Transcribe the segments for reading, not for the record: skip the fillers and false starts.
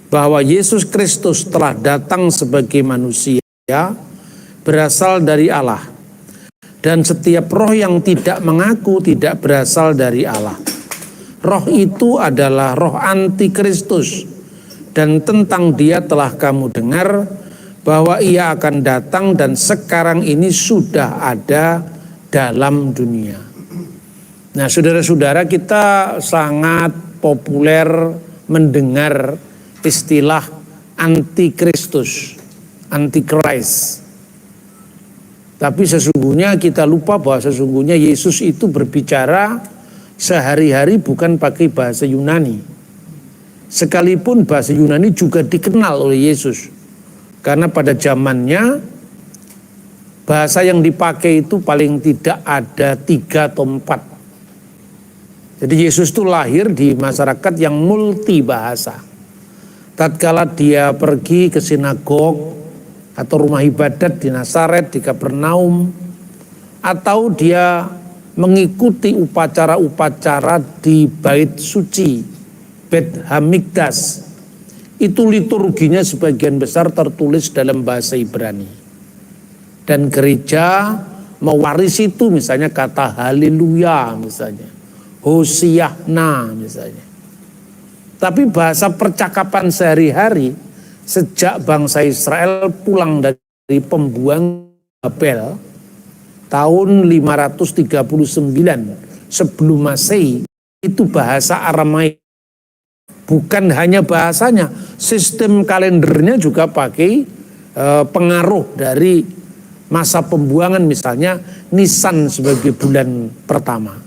bahwa Yesus Kristus telah datang sebagai manusia berasal dari Allah, dan setiap roh yang tidak mengaku tidak berasal dari Allah. Roh itu adalah roh antikristus, dan tentang dia telah kamu dengar bahwa ia akan datang dan sekarang ini sudah ada dalam dunia. Nah, saudara-saudara, kita sangat populer mendengar istilah antikristus, antichrist. Tapi sesungguhnya kita lupa bahwa sesungguhnya Yesus itu berbicara sehari-hari bukan pakai bahasa Yunani. Sekalipun bahasa Yunani juga dikenal oleh Yesus. Karena pada zamannya bahasa yang dipakai itu paling tidak ada 3 atau 4. Jadi Yesus itu lahir di masyarakat yang multi bahasa. Tatkala dia pergi ke sinagog atau rumah ibadat di Nazaret, di Kapernaum, atau dia mengikuti upacara-upacara di Bait Suci, Beit Hamikdas, itu liturginya sebagian besar tertulis dalam bahasa Ibrani. Dan gereja mewarisi itu, misalnya kata haleluya, misalnya Hosiahna misalnya. Tapi bahasa percakapan sehari-hari sejak bangsa Israel pulang dari pembuangan Babel tahun 539 sebelum Masehi, itu bahasa Aramaik. Bukan hanya bahasanya, sistem kalendernya juga pakai pengaruh dari masa pembuangan, misalnya Nisan sebagai bulan pertama.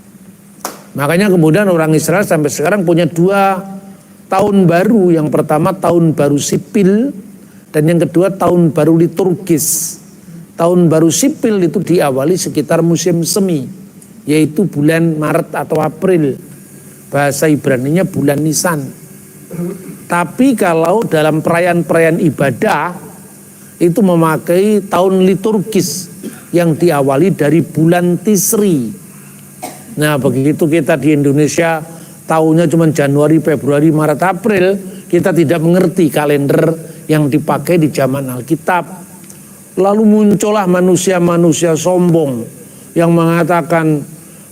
Makanya kemudian orang Israel sampai sekarang punya 2 tahun baru. Yang pertama tahun baru sipil, dan yang kedua tahun baru liturgis. Tahun baru sipil itu diawali sekitar musim semi, yaitu bulan Maret atau April. Bahasa Ibraninya bulan Nisan. Tapi kalau dalam perayaan-perayaan ibadah itu memakai tahun liturgis yang diawali dari bulan Tisri. Nah, begitu kita di Indonesia tahunnya cuma Januari, Februari, Maret, April, kita tidak mengerti kalender yang dipakai di zaman Alkitab. Lalu muncullah manusia-manusia sombong yang mengatakan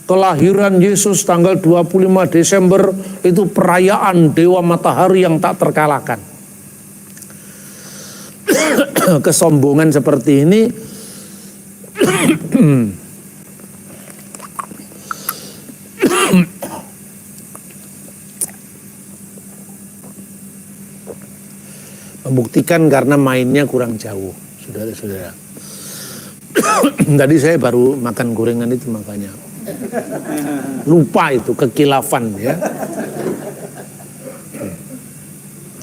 kelahiran Yesus tanggal 25 Desember itu perayaan Dewa Matahari yang tak terkalahkan. Kesombongan seperti ini membuktikan karena mainnya kurang jauh, saudara-saudara. Tadi saya baru makan gorengan itu, makanya lupa itu, kekilafan ya.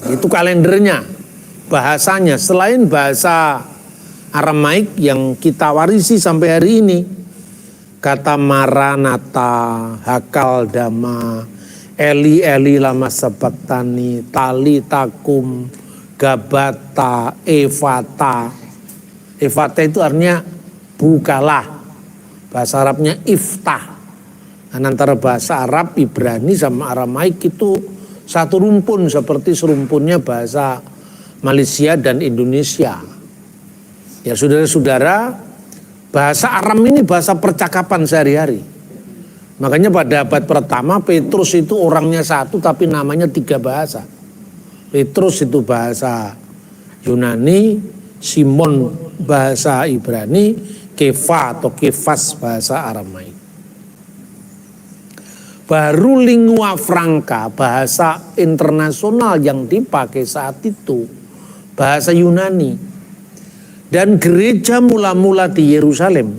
Itu kalendernya, bahasanya. Selain bahasa Aramaik yang kita warisi sampai hari ini, kata Maranatha, Hakal Dama, Eli Eli lama sabaktani, Tali Takum, Gabata, Evata. Evata itu artinya bukalah. Bahasa Arabnya iftah. Dan antara bahasa Arab, Ibrani sama Aramaik itu satu rumpun, seperti serumpunnya bahasa Malaysia dan Indonesia. Ya saudara-saudara, bahasa Aram ini bahasa percakapan sehari-hari. Makanya pada abad pertama Petrus itu orangnya satu tapi namanya 3 bahasa. Petrus itu bahasa Yunani, Simon bahasa Ibrani, Kefa atau Kefas bahasa Aramaik. Baru lingua franca, bahasa internasional yang dipakai saat itu, bahasa Yunani. Dan gereja mula-mula di Yerusalem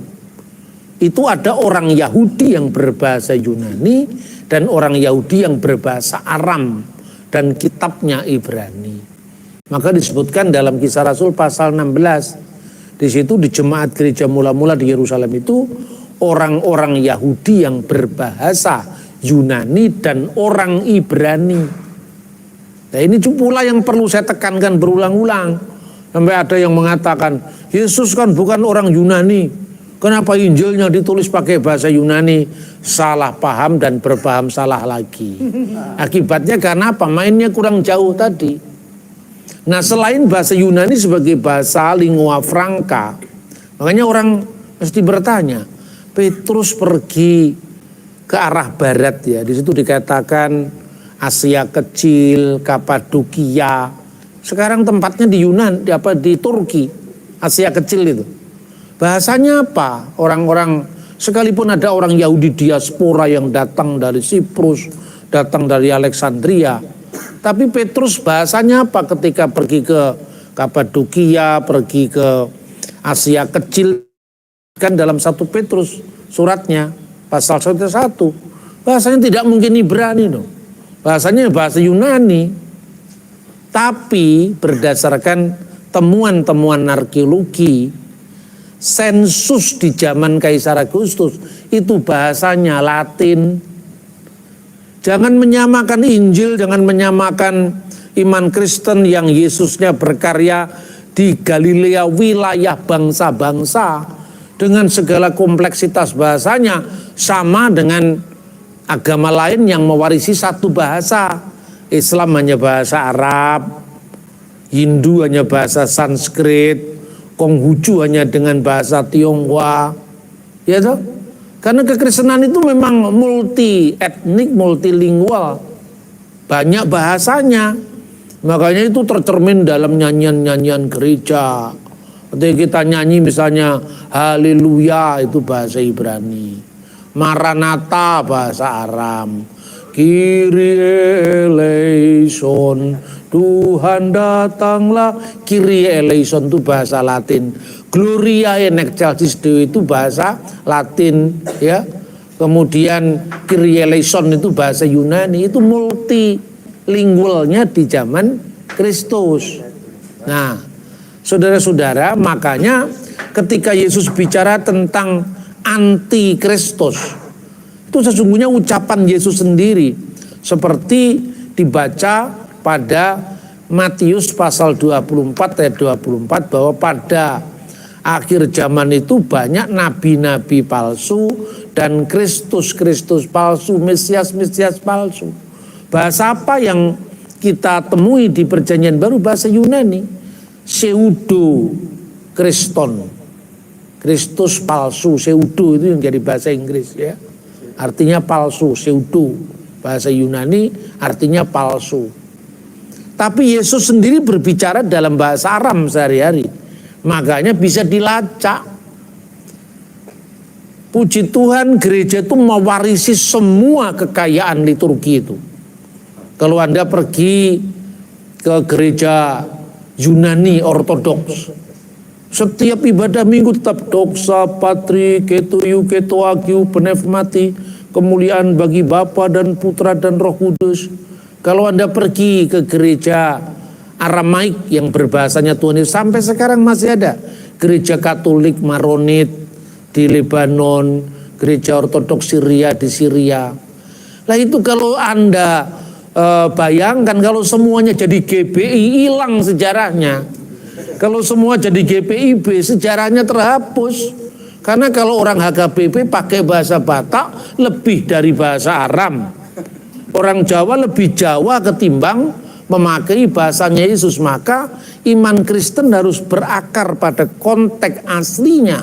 itu ada orang Yahudi yang berbahasa Yunani dan orang Yahudi yang berbahasa Aram dan kitabnya Ibrani. Maka disebutkan dalam Kisah Rasul pasal 16, di situ di jemaat gereja mula-mula di Yerusalem itu orang-orang Yahudi yang berbahasa Yunani dan orang Ibrani. Nah, ini pula yang perlu saya tekankan berulang-ulang. Sampai ada yang mengatakan, Yesus kan bukan orang Yunani, kenapa Injilnya ditulis pakai bahasa Yunani? Salah paham dan berpaham salah lagi. Akibatnya karena apa? Mainnya kurang jauh tadi. Nah, selain bahasa Yunani sebagai bahasa lingua franca, makanya orang mesti bertanya, Petrus pergi ke arah barat ya, di situ dikatakan Asia Kecil, Kapadokia. Sekarang tempatnya di di Turki, Asia Kecil itu. Bahasanya apa? Orang-orang, sekalipun ada orang Yahudi diaspora yang datang dari Siprus, datang dari Alexandria, tapi Petrus bahasanya apa ketika pergi ke Kapadokia, pergi ke Asia Kecil? Kan dalam 1 Petrus suratnya pasal 1 bahasanya tidak mungkin Ibrani dong. Bahasanya bahasa Yunani. Tapi berdasarkan temuan-temuan arkeologi, sensus di zaman Kaisar Agustus itu bahasanya Latin. Jangan menyamakan Injil, jangan menyamakan iman Kristen yang Yesusnya berkarya di Galilea, wilayah bangsa-bangsa, dengan segala kompleksitas bahasanya, sama dengan agama lain yang mewarisi satu bahasa. Islam hanya bahasa Arab, Hindu hanya bahasa Sanskrit, Konghucu hanya dengan bahasa Tionghoa, ya toh? Karena kekristenan itu memang multi etnik, multilingual, banyak bahasanya. Makanya itu tercermin dalam nyanyian-nyanyian gereja. Ketika kita nyanyi misalnya Haleluya, itu bahasa Ibrani, Maranatha bahasa Aram, Kyrie eleison, Tuhan datanglah, Kyrie eleison itu bahasa Latin, Gloria in excelsis Deo itu bahasa Latin ya. Kemudian Kyrie eleison itu bahasa Yunani, itu multilingualnya di zaman Kristus. Nah, saudara-saudara, makanya ketika Yesus bicara tentang anti-Kristus, itu sesungguhnya ucapan Yesus sendiri, seperti dibaca pada Matius pasal 24 ayat 24, bahwa pada akhir zaman itu banyak nabi-nabi palsu dan Kristus-Kristus palsu, Mesias-Mesias palsu. Bahasa apa yang kita temui di Perjanjian Baru? Bahasa Yunani, pseudo Kriston, Kristus palsu. Pseudo itu yang jadi bahasa Inggris ya, artinya palsu. Pseudo bahasa Yunani artinya palsu. Tapi Yesus sendiri berbicara dalam bahasa Aram sehari-hari, makanya bisa dilacak. Puji Tuhan, gereja itu mewarisi semua kekayaan liturgi itu. Kalau Anda pergi ke gereja Yunani Ortodoks, setiap ibadah minggu tetap doxa patri ketuyu ketuagiu pnefmati, kemuliaan bagi Bapa dan Putra dan Roh Kudus. Kalau Anda pergi ke gereja Aramaik yang berbahasanya Tuhan Yesus, sampai sekarang masih ada. Gereja Katolik Maronit di Lebanon, gereja Ortodoks Syria di Syria. Lah itu kalau Anda bayangkan kalau semuanya jadi GBI, hilang sejarahnya. Kalau semua jadi GPIB, sejarahnya terhapus. Karena kalau orang HKBP pakai bahasa Batak lebih dari bahasa Aram. Orang Jawa lebih Jawa ketimbang memakai bahasanya Yesus. Maka iman Kristen harus berakar pada konteks aslinya.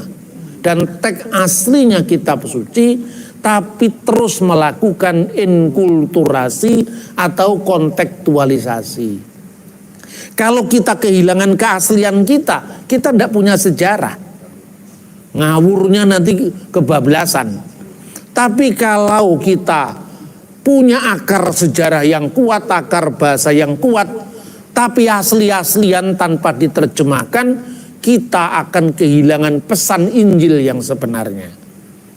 Dan teks aslinya kitab suci, tapi terus melakukan inkulturasi atau kontekstualisasi. Kalau kita kehilangan keaslian kita tidak punya sejarah. Ngawurnya nanti kebablasan. Tapi kalau kita punya akar sejarah yang kuat, akar bahasa yang kuat, tapi asli-aslian tanpa diterjemahkan, kita akan kehilangan pesan Injil yang sebenarnya.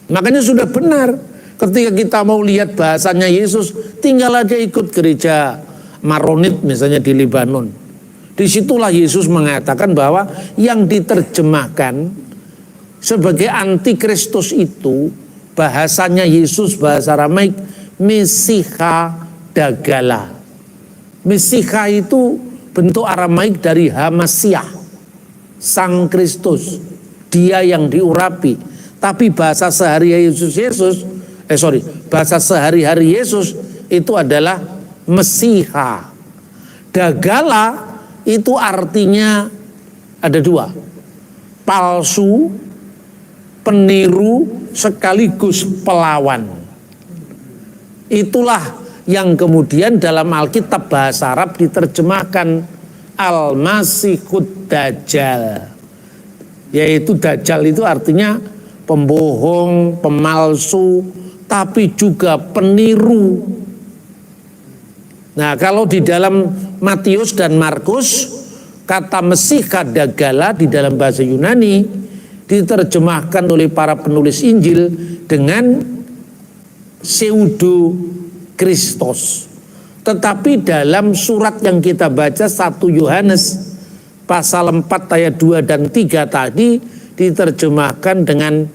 Makanya sudah benar ketika kita mau lihat bahasanya Yesus, tinggal aja ikut gereja Maronit misalnya di Lebanon. Disitulah Yesus mengatakan bahwa yang diterjemahkan sebagai antikristus itu bahasanya Yesus, bahasa Aramaik, Mesiha Dagala. Mesiha itu bentuk Aramaik dari Hamasiah, Sang Kristus, dia yang diurapi. Tapi bahasa sehari-hari bahasa sehari-hari Yesus itu adalah Mesiha. Dagala itu artinya ada dua. Palsu, peniru, sekaligus pelawan. Itulah yang kemudian dalam Alkitab bahasa Arab diterjemahkan Al-Masihud Dajjal. Yaitu Dajjal itu artinya pembohong, pemalsu, tapi juga peniru. Nah, kalau di dalam Matius dan Markus, kata Mesihah Dagala di dalam bahasa Yunani diterjemahkan oleh para penulis Injil dengan pseudo Kristus. Tetapi dalam surat yang kita baca 1 Yohanes pasal 4 ayat 2 dan 3 tadi diterjemahkan dengan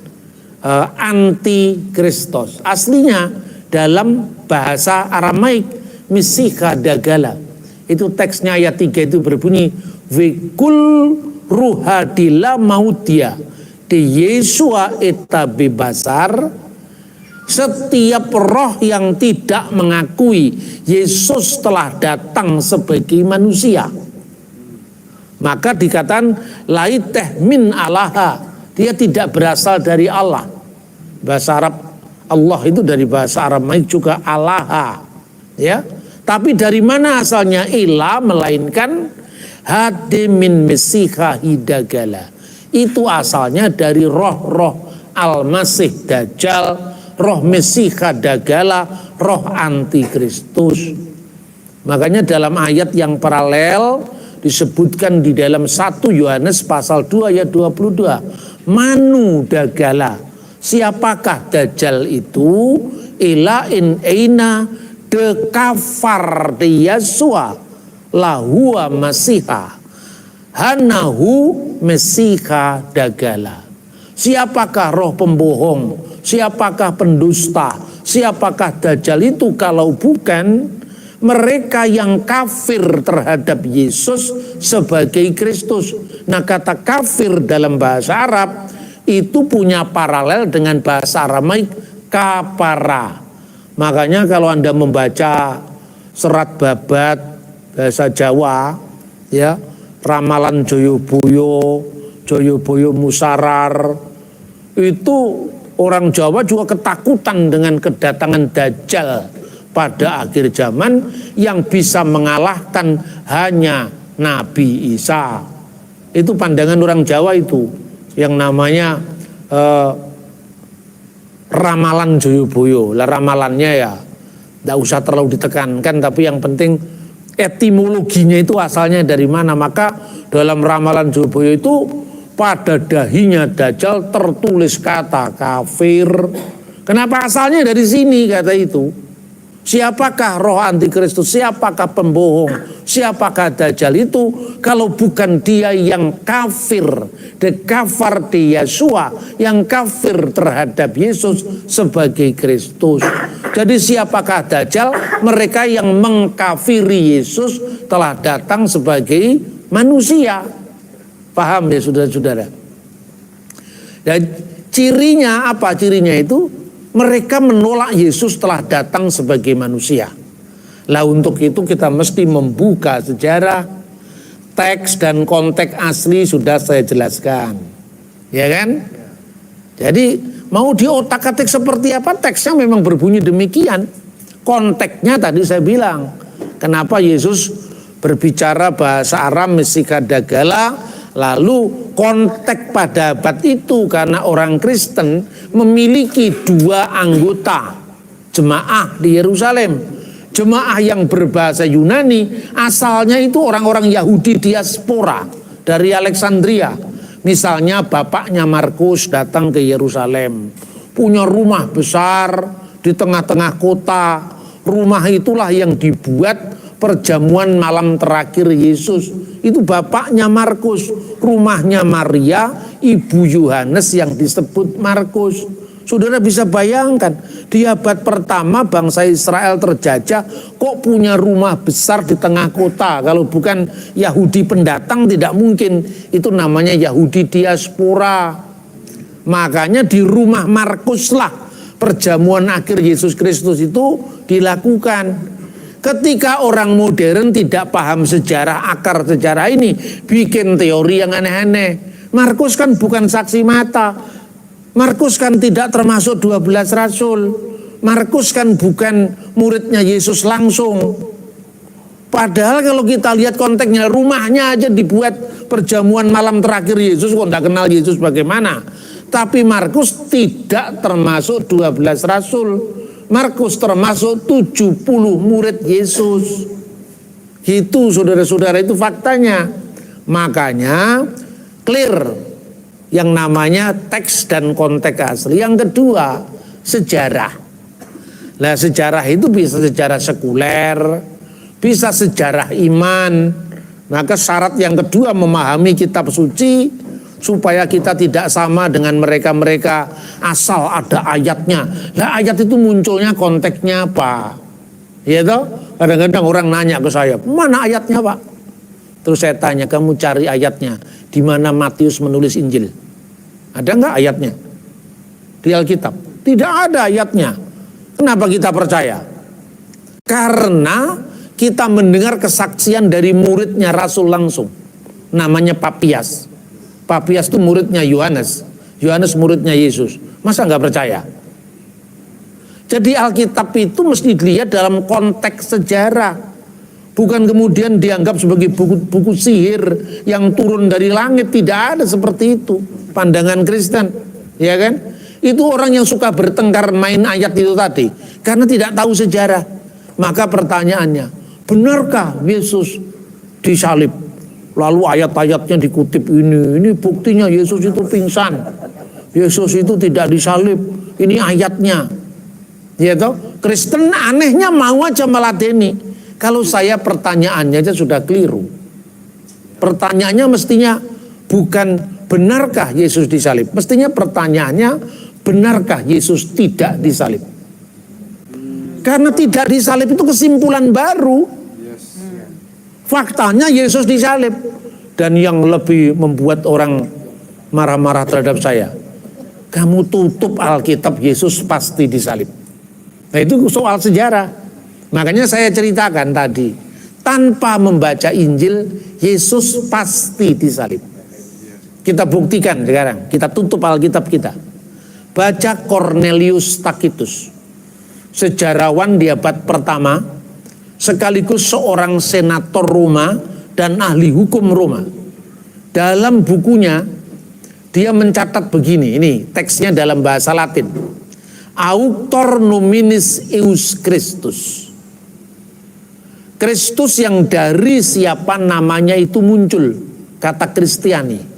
anti Kristus. Aslinya dalam bahasa Aramaik Mesihah Dagala. Itu teksnya ayat 3 itu berbunyi Wekul ruhadila mautia di Yesua eta bebasar. Setiap roh yang tidak mengakui Yesus telah datang sebagai manusia, maka dikatakan laiteh min alaha, dia tidak berasal dari Allah. Bahasa Arab Allah itu dari bahasa Aramaik juga alaha, ya. Tapi dari mana asalnya ilah, melainkan hadimin Mesihah Hidagala. Itu asalnya dari roh-roh Al-Masih Dajjal, roh Mesihah Dagala, roh antikristus. Makanya dalam ayat yang paralel disebutkan di dalam 1 Yohanes pasal 2 ayat 22. Manu Dagala. Siapakah Dajjal itu? Ila in eina de kafar de Yesua lahua Masihah. Hanahu Mesihah Dagala. Siapakah roh pembohong? Siapakah pendusta? Siapakah Dajjal itu kalau bukan mereka yang kafir terhadap Yesus sebagai Kristus? Nah, kata kafir dalam bahasa Arab itu punya paralel dengan bahasa Aramaik kapara. Makanya kalau Anda membaca serat babat bahasa Jawa, ya, ramalan Joyoboyo Musarar, itu orang Jawa juga ketakutan dengan kedatangan Dajjal pada akhir zaman yang bisa mengalahkan hanya Nabi Isa. Itu pandangan orang Jawa itu yang namanya ramalan Joyoboyo. Lah ramalannya ya tidak usah terlalu ditekankan, tapi yang penting etimologinya itu asalnya dari mana. Maka dalam ramalan Joyoboyo itu pada dahinya Dajjal tertulis kata kafir. Kenapa asalnya dari sini kata itu? Siapakah roh antikristus? Siapakah pembohong? Siapakah Dajjal itu? Kalau bukan dia yang kafir, de kafar de Yesua, yang kafir terhadap Yesus sebagai Kristus. Jadi siapakah Dajjal? Mereka yang mengkafiri Yesus telah datang sebagai manusia. Paham ya saudara-saudara? Dan cirinya apa? Cirinya itu mereka menolak Yesus telah datang sebagai manusia. Lah untuk itu kita mesti membuka sejarah, teks dan konteks asli sudah saya jelaskan. Ya kan? Jadi mau diotak-atik seperti apa, teksnya memang berbunyi demikian. Konteksnya tadi saya bilang, kenapa Yesus berbicara bahasa Aram Mesihah Dagala. Lalu konteks pada abad itu karena orang Kristen memiliki dua anggota jemaah di Yerusalem. Jemaah yang berbahasa Yunani asalnya itu orang-orang Yahudi diaspora dari Alexandria. Misalnya bapaknya Markus datang ke Yerusalem, punya rumah besar di tengah-tengah kota. Rumah itulah yang dibuat perjamuan malam terakhir Yesus. Itu bapaknya Markus, rumahnya Maria, ibu Yohanes yang disebut Markus. Saudara bisa bayangkan, di abad pertama bangsa Israel terjajah, kok punya rumah besar di tengah kota? Kalau bukan Yahudi pendatang tidak mungkin, itu namanya Yahudi diaspora. Makanya di rumah Markus lah perjamuan akhir Yesus Kristus itu dilakukan. Ketika orang modern tidak paham sejarah, akar sejarah ini, bikin teori yang aneh-aneh. Markus kan bukan saksi mata. Markus kan tidak termasuk 12 rasul. Markus kan bukan muridnya Yesus langsung. Padahal kalau kita lihat konteksnya, rumahnya aja dibuat perjamuan malam terakhir Yesus, kok tidak kenal Yesus bagaimana. Tapi Markus tidak termasuk 12 rasul. Markus termasuk 70 murid Yesus. Itu saudara-saudara, itu faktanya. Makanya clear yang namanya teks dan konteks asli. Yang kedua, sejarah. Nah, sejarah itu bisa sejarah sekuler, bisa sejarah iman. Maka syarat yang kedua memahami kitab suci supaya kita tidak sama dengan mereka-mereka asal ada ayatnya. Nah, ayat itu munculnya konteksnya apa? Ya toh? Kadang-kadang orang nanya ke saya, "Mana ayatnya, Pak?" Terus saya tanya, "Kamu cari ayatnya di mana Matius menulis Injil? Ada nggak ayatnya di Alkitab?" Tidak ada ayatnya. Kenapa kita percaya? Karena kita mendengar kesaksian dari muridnya Rasul langsung. Namanya Papias. Papias itu muridnya Yohanes. Yohanes muridnya Yesus. Masa nggak percaya? Jadi Alkitab itu mesti dilihat dalam konteks sejarah. Bukan kemudian dianggap sebagai buku sihir yang turun dari langit. Tidak ada seperti itu pandangan Kristen. Ya kan? Itu orang yang suka bertengkar main ayat itu tadi. Karena tidak tahu sejarah. Maka pertanyaannya, benarkah Yesus disalib? Lalu ayat-ayatnya dikutip ini buktinya Yesus itu pingsan. Yesus itu tidak disalib. Ini ayatnya. Ya toh? Kristen anehnya mau aja meladeni. Kalau saya pertanyaannya aja sudah keliru. Pertanyaannya mestinya bukan benarkah Yesus disalib. Mestinya pertanyaannya benarkah Yesus tidak disalib. Karena tidak disalib itu kesimpulan baru. Faktanya Yesus disalib. Dan yang lebih membuat orang marah-marah terhadap saya, kamu tutup Alkitab, Yesus pasti disalib. Nah, itu soal sejarah. Makanya saya ceritakan tadi, tanpa membaca Injil, Yesus pasti disalib. Kita buktikan sekarang, kita tutup Alkitab kita. Baca Cornelius Tacitus, sejarawan di abad pertama, sekaligus seorang senator Roma dan ahli hukum Roma. Dalam bukunya dia mencatat begini, ini teksnya dalam bahasa Latin. Auctor nominis eius Christus. Kristus yang dari siapa namanya itu muncul, kata Kristiani.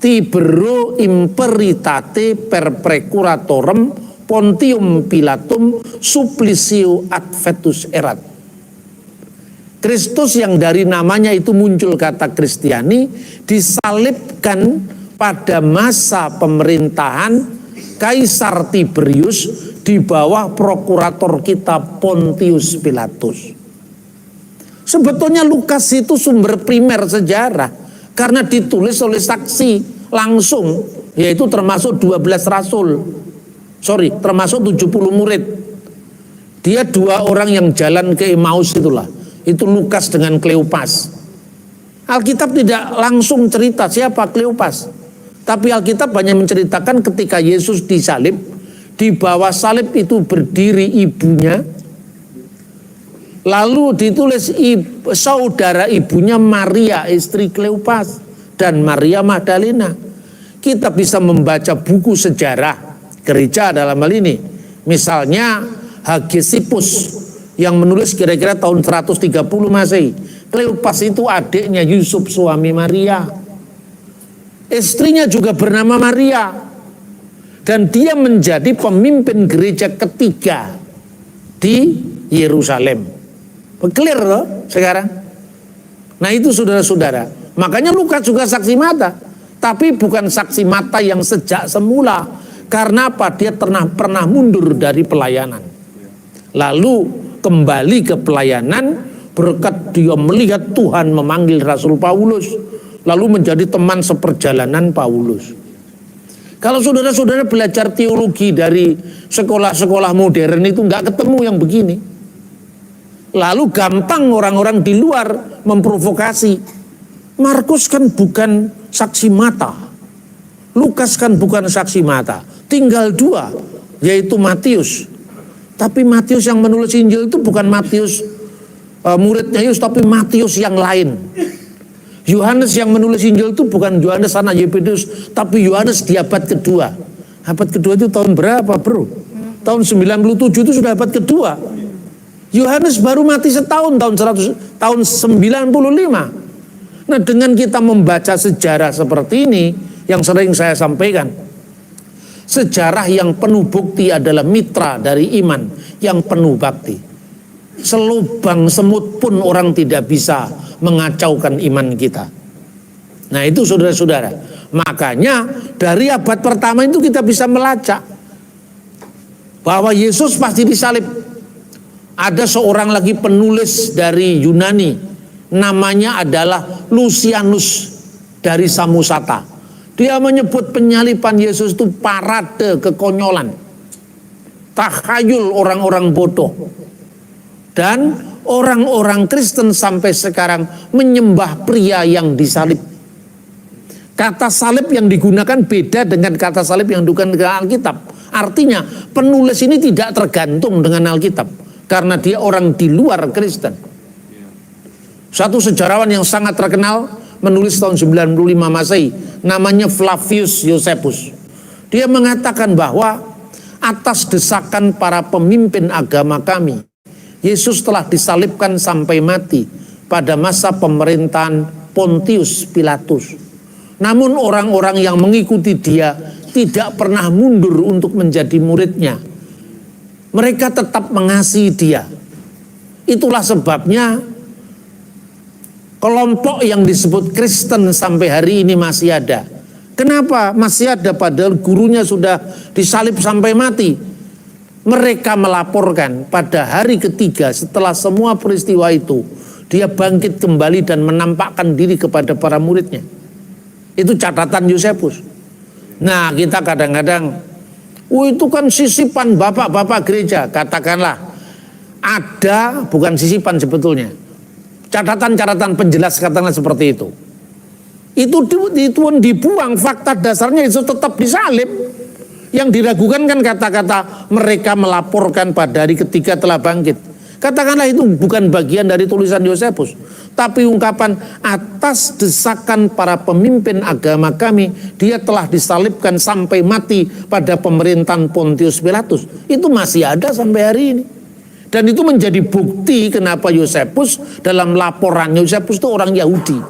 Tibero imperitate per precuratorem Pontium Pilatum supplicio advetus erat. Kristus yang dari namanya itu muncul, kata Kristiani, disalibkan pada masa pemerintahan Kaisar Tiberius di bawah prokurator kita Pontius Pilatus. Sebetulnya Lukas itu sumber primer sejarah karena ditulis oleh saksi langsung, yaitu termasuk 12 rasul. Termasuk 70 murid. Dia 2 orang yang jalan ke Emmaus itulah. Itu Lukas dengan Kleopas. Alkitab tidak langsung cerita siapa Kleopas. Tapi Alkitab hanya menceritakan ketika Yesus disalib, di bawah salib itu berdiri ibunya. Lalu ditulis saudara ibunya Maria, istri Kleopas, dan Maria Magdalena. Kita bisa membaca buku sejarah gereja dalam hal ini. Misalnya Hagesippus yang menulis kira-kira tahun 130 Masehi. Kleopas itu adiknya Yusuf suami Maria. Istrinya juga bernama Maria. Dan dia menjadi pemimpin gereja ketiga di Yerusalem. Clear loh sekarang. Nah itu saudara-saudara. Makanya Lukas juga saksi mata. Tapi bukan saksi mata yang sejak semula. Karena apa? Dia pernah mundur dari pelayanan. Lalu kembali ke pelayanan berkat dia melihat Tuhan memanggil Rasul Paulus, lalu menjadi teman seperjalanan Paulus. Kalau saudara-saudara belajar teologi dari sekolah-sekolah modern itu nggak ketemu yang begini. Lalu gampang orang-orang di luar memprovokasi. Markus kan bukan saksi mata, Lukas kan bukan saksi mata, tinggal dua, yaitu Matius. Tapi Matius yang menulis Injil itu bukan Matius muridnya Yesus, tapi Matius yang lain. Yohanes yang menulis Injil itu bukan Yohanes anak Yebedeus, tapi Yohanes di abad kedua. Abad kedua itu tahun berapa, bro? Tahun 97 itu sudah abad kedua. Yohanes baru mati setahun, tahun 95. Nah, dengan kita membaca sejarah seperti ini, yang sering saya sampaikan, sejarah yang penuh bukti adalah mitra dari iman yang penuh bakti. Selubang semut pun orang tidak bisa mengacaukan iman kita. Nah, itu saudara-saudara. Makanya dari abad pertama itu kita bisa melacak bahwa Yesus pasti disalib. Ada seorang lagi penulis dari Yunani, namanya adalah Lucianus dari Samosata. Dia menyebut penyaliban Yesus itu parade kekonyolan, takhayul orang-orang bodoh. Dan orang-orang Kristen sampai sekarang menyembah pria yang disalib. Kata salib yang digunakan beda dengan kata salib yang digunakan dengan Alkitab. Artinya penulis ini tidak tergantung dengan Alkitab, karena dia orang di luar Kristen. Satu sejarawan yang sangat terkenal menulis tahun 95 Masehi, namanya Flavius Josephus. Dia mengatakan bahwa atas desakan para pemimpin agama kami, Yesus telah disalibkan sampai mati pada masa pemerintahan Pontius Pilatus. Namun orang-orang yang mengikuti dia tidak pernah mundur untuk menjadi muridnya. Mereka tetap mengasihi dia. Itulah sebabnya kelompok yang disebut Kristen sampai hari ini masih ada. Kenapa masih ada padahal gurunya sudah disalib sampai mati? Mereka melaporkan pada hari ketiga setelah semua peristiwa itu, dia bangkit kembali dan menampakkan diri kepada para muridnya. Itu catatan Josephus. Nah, kita kadang-kadang, itu kan sisipan bapak-bapak gereja. Katakanlah, ada, bukan sisipan sebetulnya, catatan-catatan penjelas, katakanlah seperti itu. Itu dibuang, fakta dasarnya itu tetap disalib. Yang diragukan kan kata-kata mereka melaporkan pada hari ketiga telah bangkit. Katakanlah itu bukan bagian dari tulisan Josephus, tapi ungkapan atas desakan para pemimpin agama kami, dia telah disalibkan sampai mati pada pemerintahan Pontius Pilatus. Itu masih ada sampai hari ini. Dan itu menjadi bukti kenapa Josephus dalam laporan, Josephus itu orang Yahudi,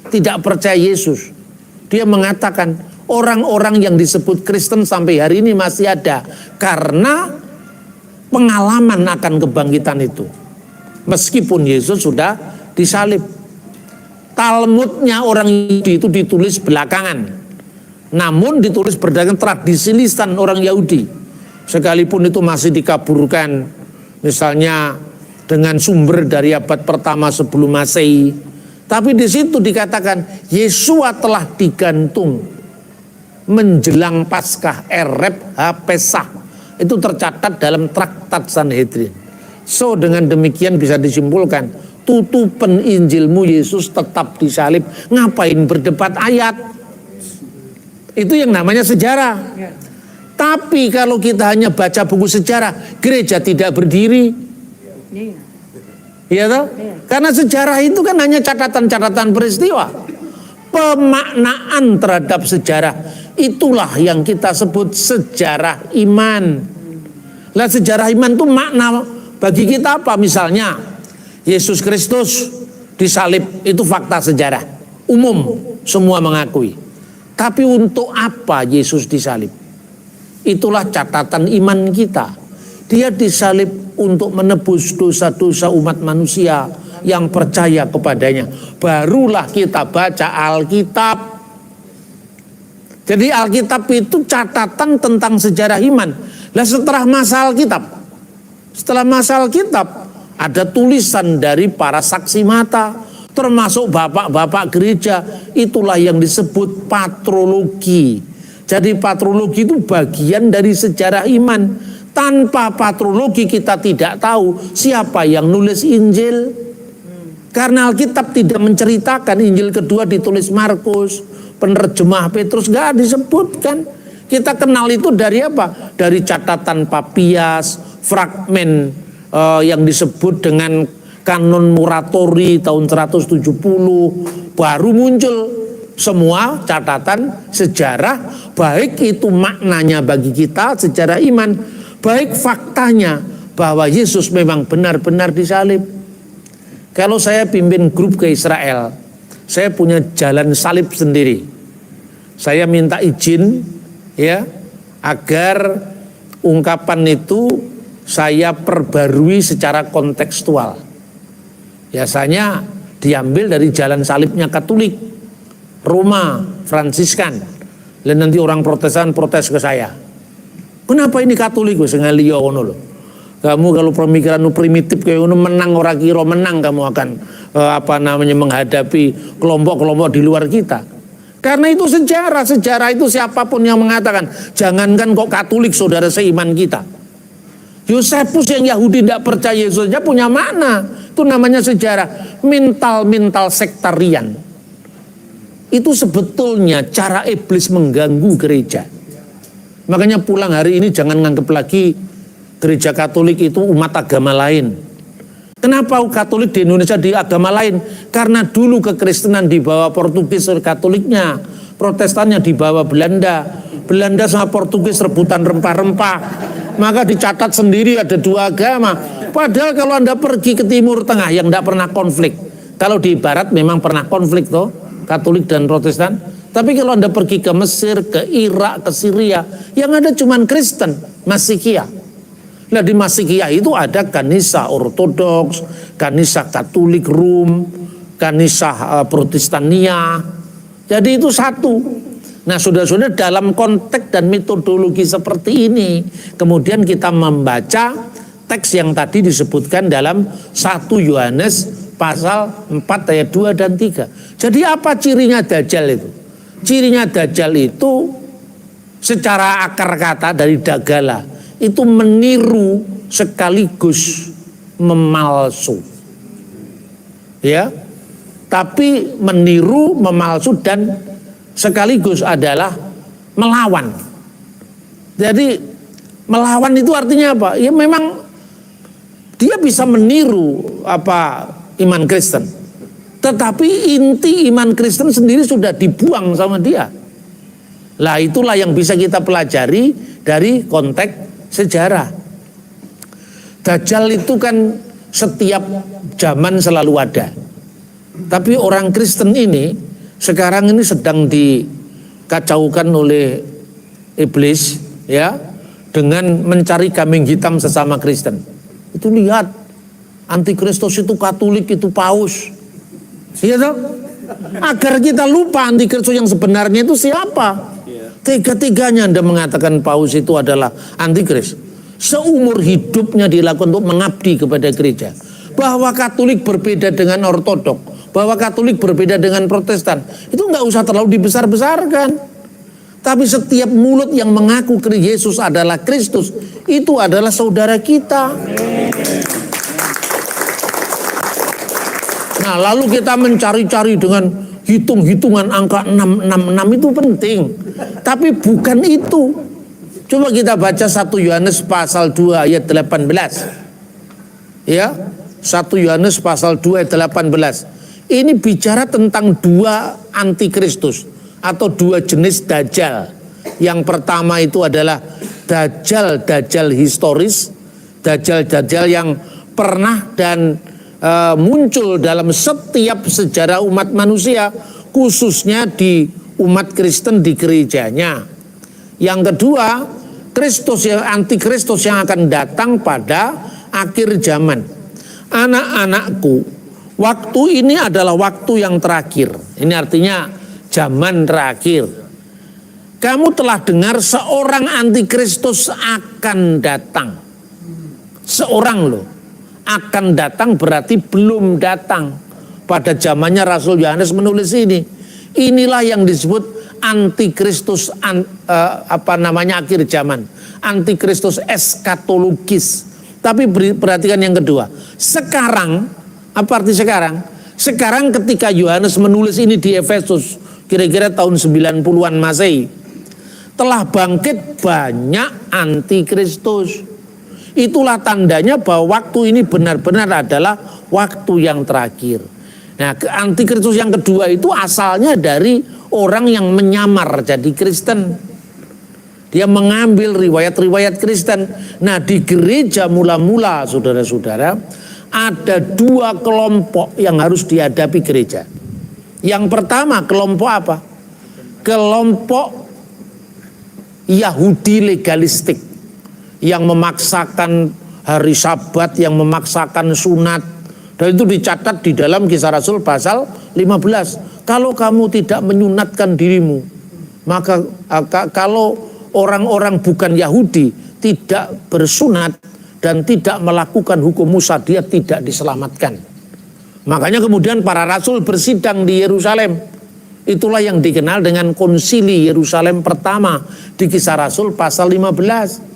tidak percaya Yesus. Dia mengatakan orang-orang yang disebut Kristen sampai hari ini masih ada karena pengalaman akan kebangkitan itu. Meskipun Yesus sudah disalib. Talmudnya orang Yahudi itu ditulis belakangan, namun ditulis berdasarkan tradisi lisan orang Yahudi. Sekalipun itu masih dikaburkan, misalnya dengan sumber dari abad pertama sebelum Masehi. Tapi di situ dikatakan Yesua telah digantung menjelang Paskah, Ereb ha-Pesach. Itu tercatat dalam traktat Sanhedrin. So dengan demikian bisa disimpulkan, tutupan Injilmu Yesus tetap disalib. Ngapain berdebat ayat? Itu yang namanya sejarah. Tapi kalau kita hanya baca buku sejarah, gereja tidak berdiri. Iya toh? Karena sejarah itu kan hanya catatan-catatan peristiwa. Pemaknaan terhadap sejarah, itulah yang kita sebut sejarah iman. Lah sejarah iman itu makna bagi kita apa? Misalnya Yesus Kristus disalib, itu fakta sejarah umum, semua mengakui. Tapi untuk apa Yesus disalib? Itulah catatan iman kita. Dia disalib untuk menebus dosa-dosa umat manusia yang percaya kepadanya. Barulah kita baca Alkitab. Jadi Alkitab itu catatan tentang sejarah iman. Lah setelah masa Alkitab ada tulisan dari para saksi mata, termasuk bapak-bapak gereja. Itulah yang disebut patrologi. Jadi patrologi itu bagian dari sejarah iman. Tanpa patrologi kita tidak tahu siapa yang nulis Injil. Karena Alkitab tidak menceritakan. Injil kedua ditulis Markus, penerjemah Petrus gak disebutkan. Kita kenal itu dari apa? Dari catatan Papias, fragmen yang disebut dengan Kanon Muratori tahun 170, baru muncul semua catatan sejarah, baik itu maknanya bagi kita secara iman, baik faktanya bahwa Yesus memang benar-benar disalib. Kalau saya pimpin grup ke Israel, saya punya jalan salib sendiri. Saya minta izin ya agar ungkapan itu saya perbarui secara kontekstual. Biasanya diambil dari jalan salibnya Katolik, Roma, Fransiskan. Dan nanti orang Protestan protes ke saya. Kenapa ini Katolik wis ngaliyo ngono lho. Kamu kalau pemikiranmu primitif kayak ngono menang ora kira menang, kamu akan menghadapi kelompok-kelompok di luar kita. Karena itu sejarah itu siapapun yang mengatakan, jangankan kok Katolik saudara seiman kita. Yosefus yang Yahudi tidak percaya Yesus saja punya makna. Itu namanya sejarah. Mental sektarian. Itu sebetulnya cara iblis mengganggu gereja. Makanya pulang hari ini jangan nganggap lagi gereja Katolik itu umat agama lain. Kenapa Katolik di Indonesia di agama lain? Karena dulu kekristenan dibawa Portugis Katoliknya, Protestannya dibawa Belanda. Belanda sama Portugis rebutan rempah-rempah. Maka dicatat sendiri ada dua agama. Padahal kalau Anda pergi ke Timur Tengah yang tidak pernah konflik. Kalau di Barat memang pernah konflik toh, Katolik dan Protestan. Tapi kalau Anda pergi ke Mesir, ke Irak, ke Syria, yang ada cuma Kristen, Masikiyah. Nah di Masikiyah itu ada Kanisa Ortodoks, Kanisa Katolik Rum, Kanisa Protestania. Jadi itu satu. Nah saudara-saudara, dalam konteks dan metodologi seperti ini, kemudian kita membaca teks yang tadi disebutkan dalam 1 Yohanes pasal 4 ayat 2 dan 3. Jadi apa cirinya Dajjal itu? Cirinya Dajjal itu secara akar kata dari dagala, itu meniru sekaligus memalsu. Ya. Tapi meniru, memalsu dan sekaligus adalah melawan. Jadi melawan itu artinya apa? Ya memang dia bisa meniru iman Kristen. Tetapi inti iman Kristen sendiri sudah dibuang sama dia. Lah itulah yang bisa kita pelajari dari konteks sejarah. Dajjal itu kan setiap zaman selalu ada. Tapi orang Kristen ini sekarang ini sedang dikacaukan oleh iblis ya, dengan mencari kambing hitam sesama Kristen. Itu lihat, antikristus itu Katolik, itu paus. Iya toh? Agar kita lupa antikristus yang sebenarnya itu siapa. Tiga-tiganya Anda mengatakan paus itu adalah antikris. Seumur hidupnya dilakukan untuk mengabdi kepada gereja. Bahwa Katolik berbeda dengan Ortodok, bahwa Katolik berbeda dengan Protestan, itu nggak usah terlalu dibesar-besarkan. Tapi setiap mulut yang mengaku Yesus adalah Kristus, itu adalah saudara kita. Nah lalu kita mencari-cari dengan hitung-hitungan angka 666 itu penting. Tapi bukan itu. Coba kita baca 1 Yohanes pasal 2 ayat 18. Ya, 1 Yohanes pasal 2 ayat 18. Ini bicara tentang dua antikristus atau dua jenis dajjal. Yang pertama itu adalah dajjal historis, dajjal yang pernah dan muncul dalam setiap sejarah umat manusia, khususnya di umat Kristen di gerejanya. Yang kedua, Kristus yang antikristus yang akan datang pada akhir zaman. Anak-anakku, waktu ini adalah waktu yang terakhir. Ini artinya zaman terakhir. Kamu telah dengar seorang antikristus akan datang. Seorang loh. Akan datang berarti belum datang. Pada zamannya Rasul Yohanes menulis ini. Inilah yang disebut antikristus akhir zaman, antikristus eskatologis. Tapi perhatikan yang kedua. Sekarang, apa arti sekarang? Sekarang ketika Yohanes menulis ini di Efesus, kira-kira tahun 90-an Masehi, telah bangkit banyak antikristus. Itulah tandanya bahwa waktu ini benar-benar adalah waktu yang terakhir. Nah, antikristus yang kedua itu asalnya dari orang yang menyamar jadi Kristen. Dia mengambil riwayat-riwayat Kristen. Nah, di gereja mula-mula, saudara-saudara, ada dua kelompok yang harus dihadapi gereja. Yang pertama, kelompok apa? Kelompok Yahudi legalistik yang memaksakan hari Sabat, yang memaksakan sunat. Dan itu dicatat di dalam Kisah Rasul pasal 15. Kalau kamu tidak menyunatkan dirimu, maka kalau orang-orang bukan Yahudi tidak bersunat dan tidak melakukan hukum Musa, dia tidak diselamatkan. Makanya kemudian para rasul bersidang di Yerusalem. Itulah yang dikenal dengan konsili Yerusalem pertama di Kisah Rasul pasal 15.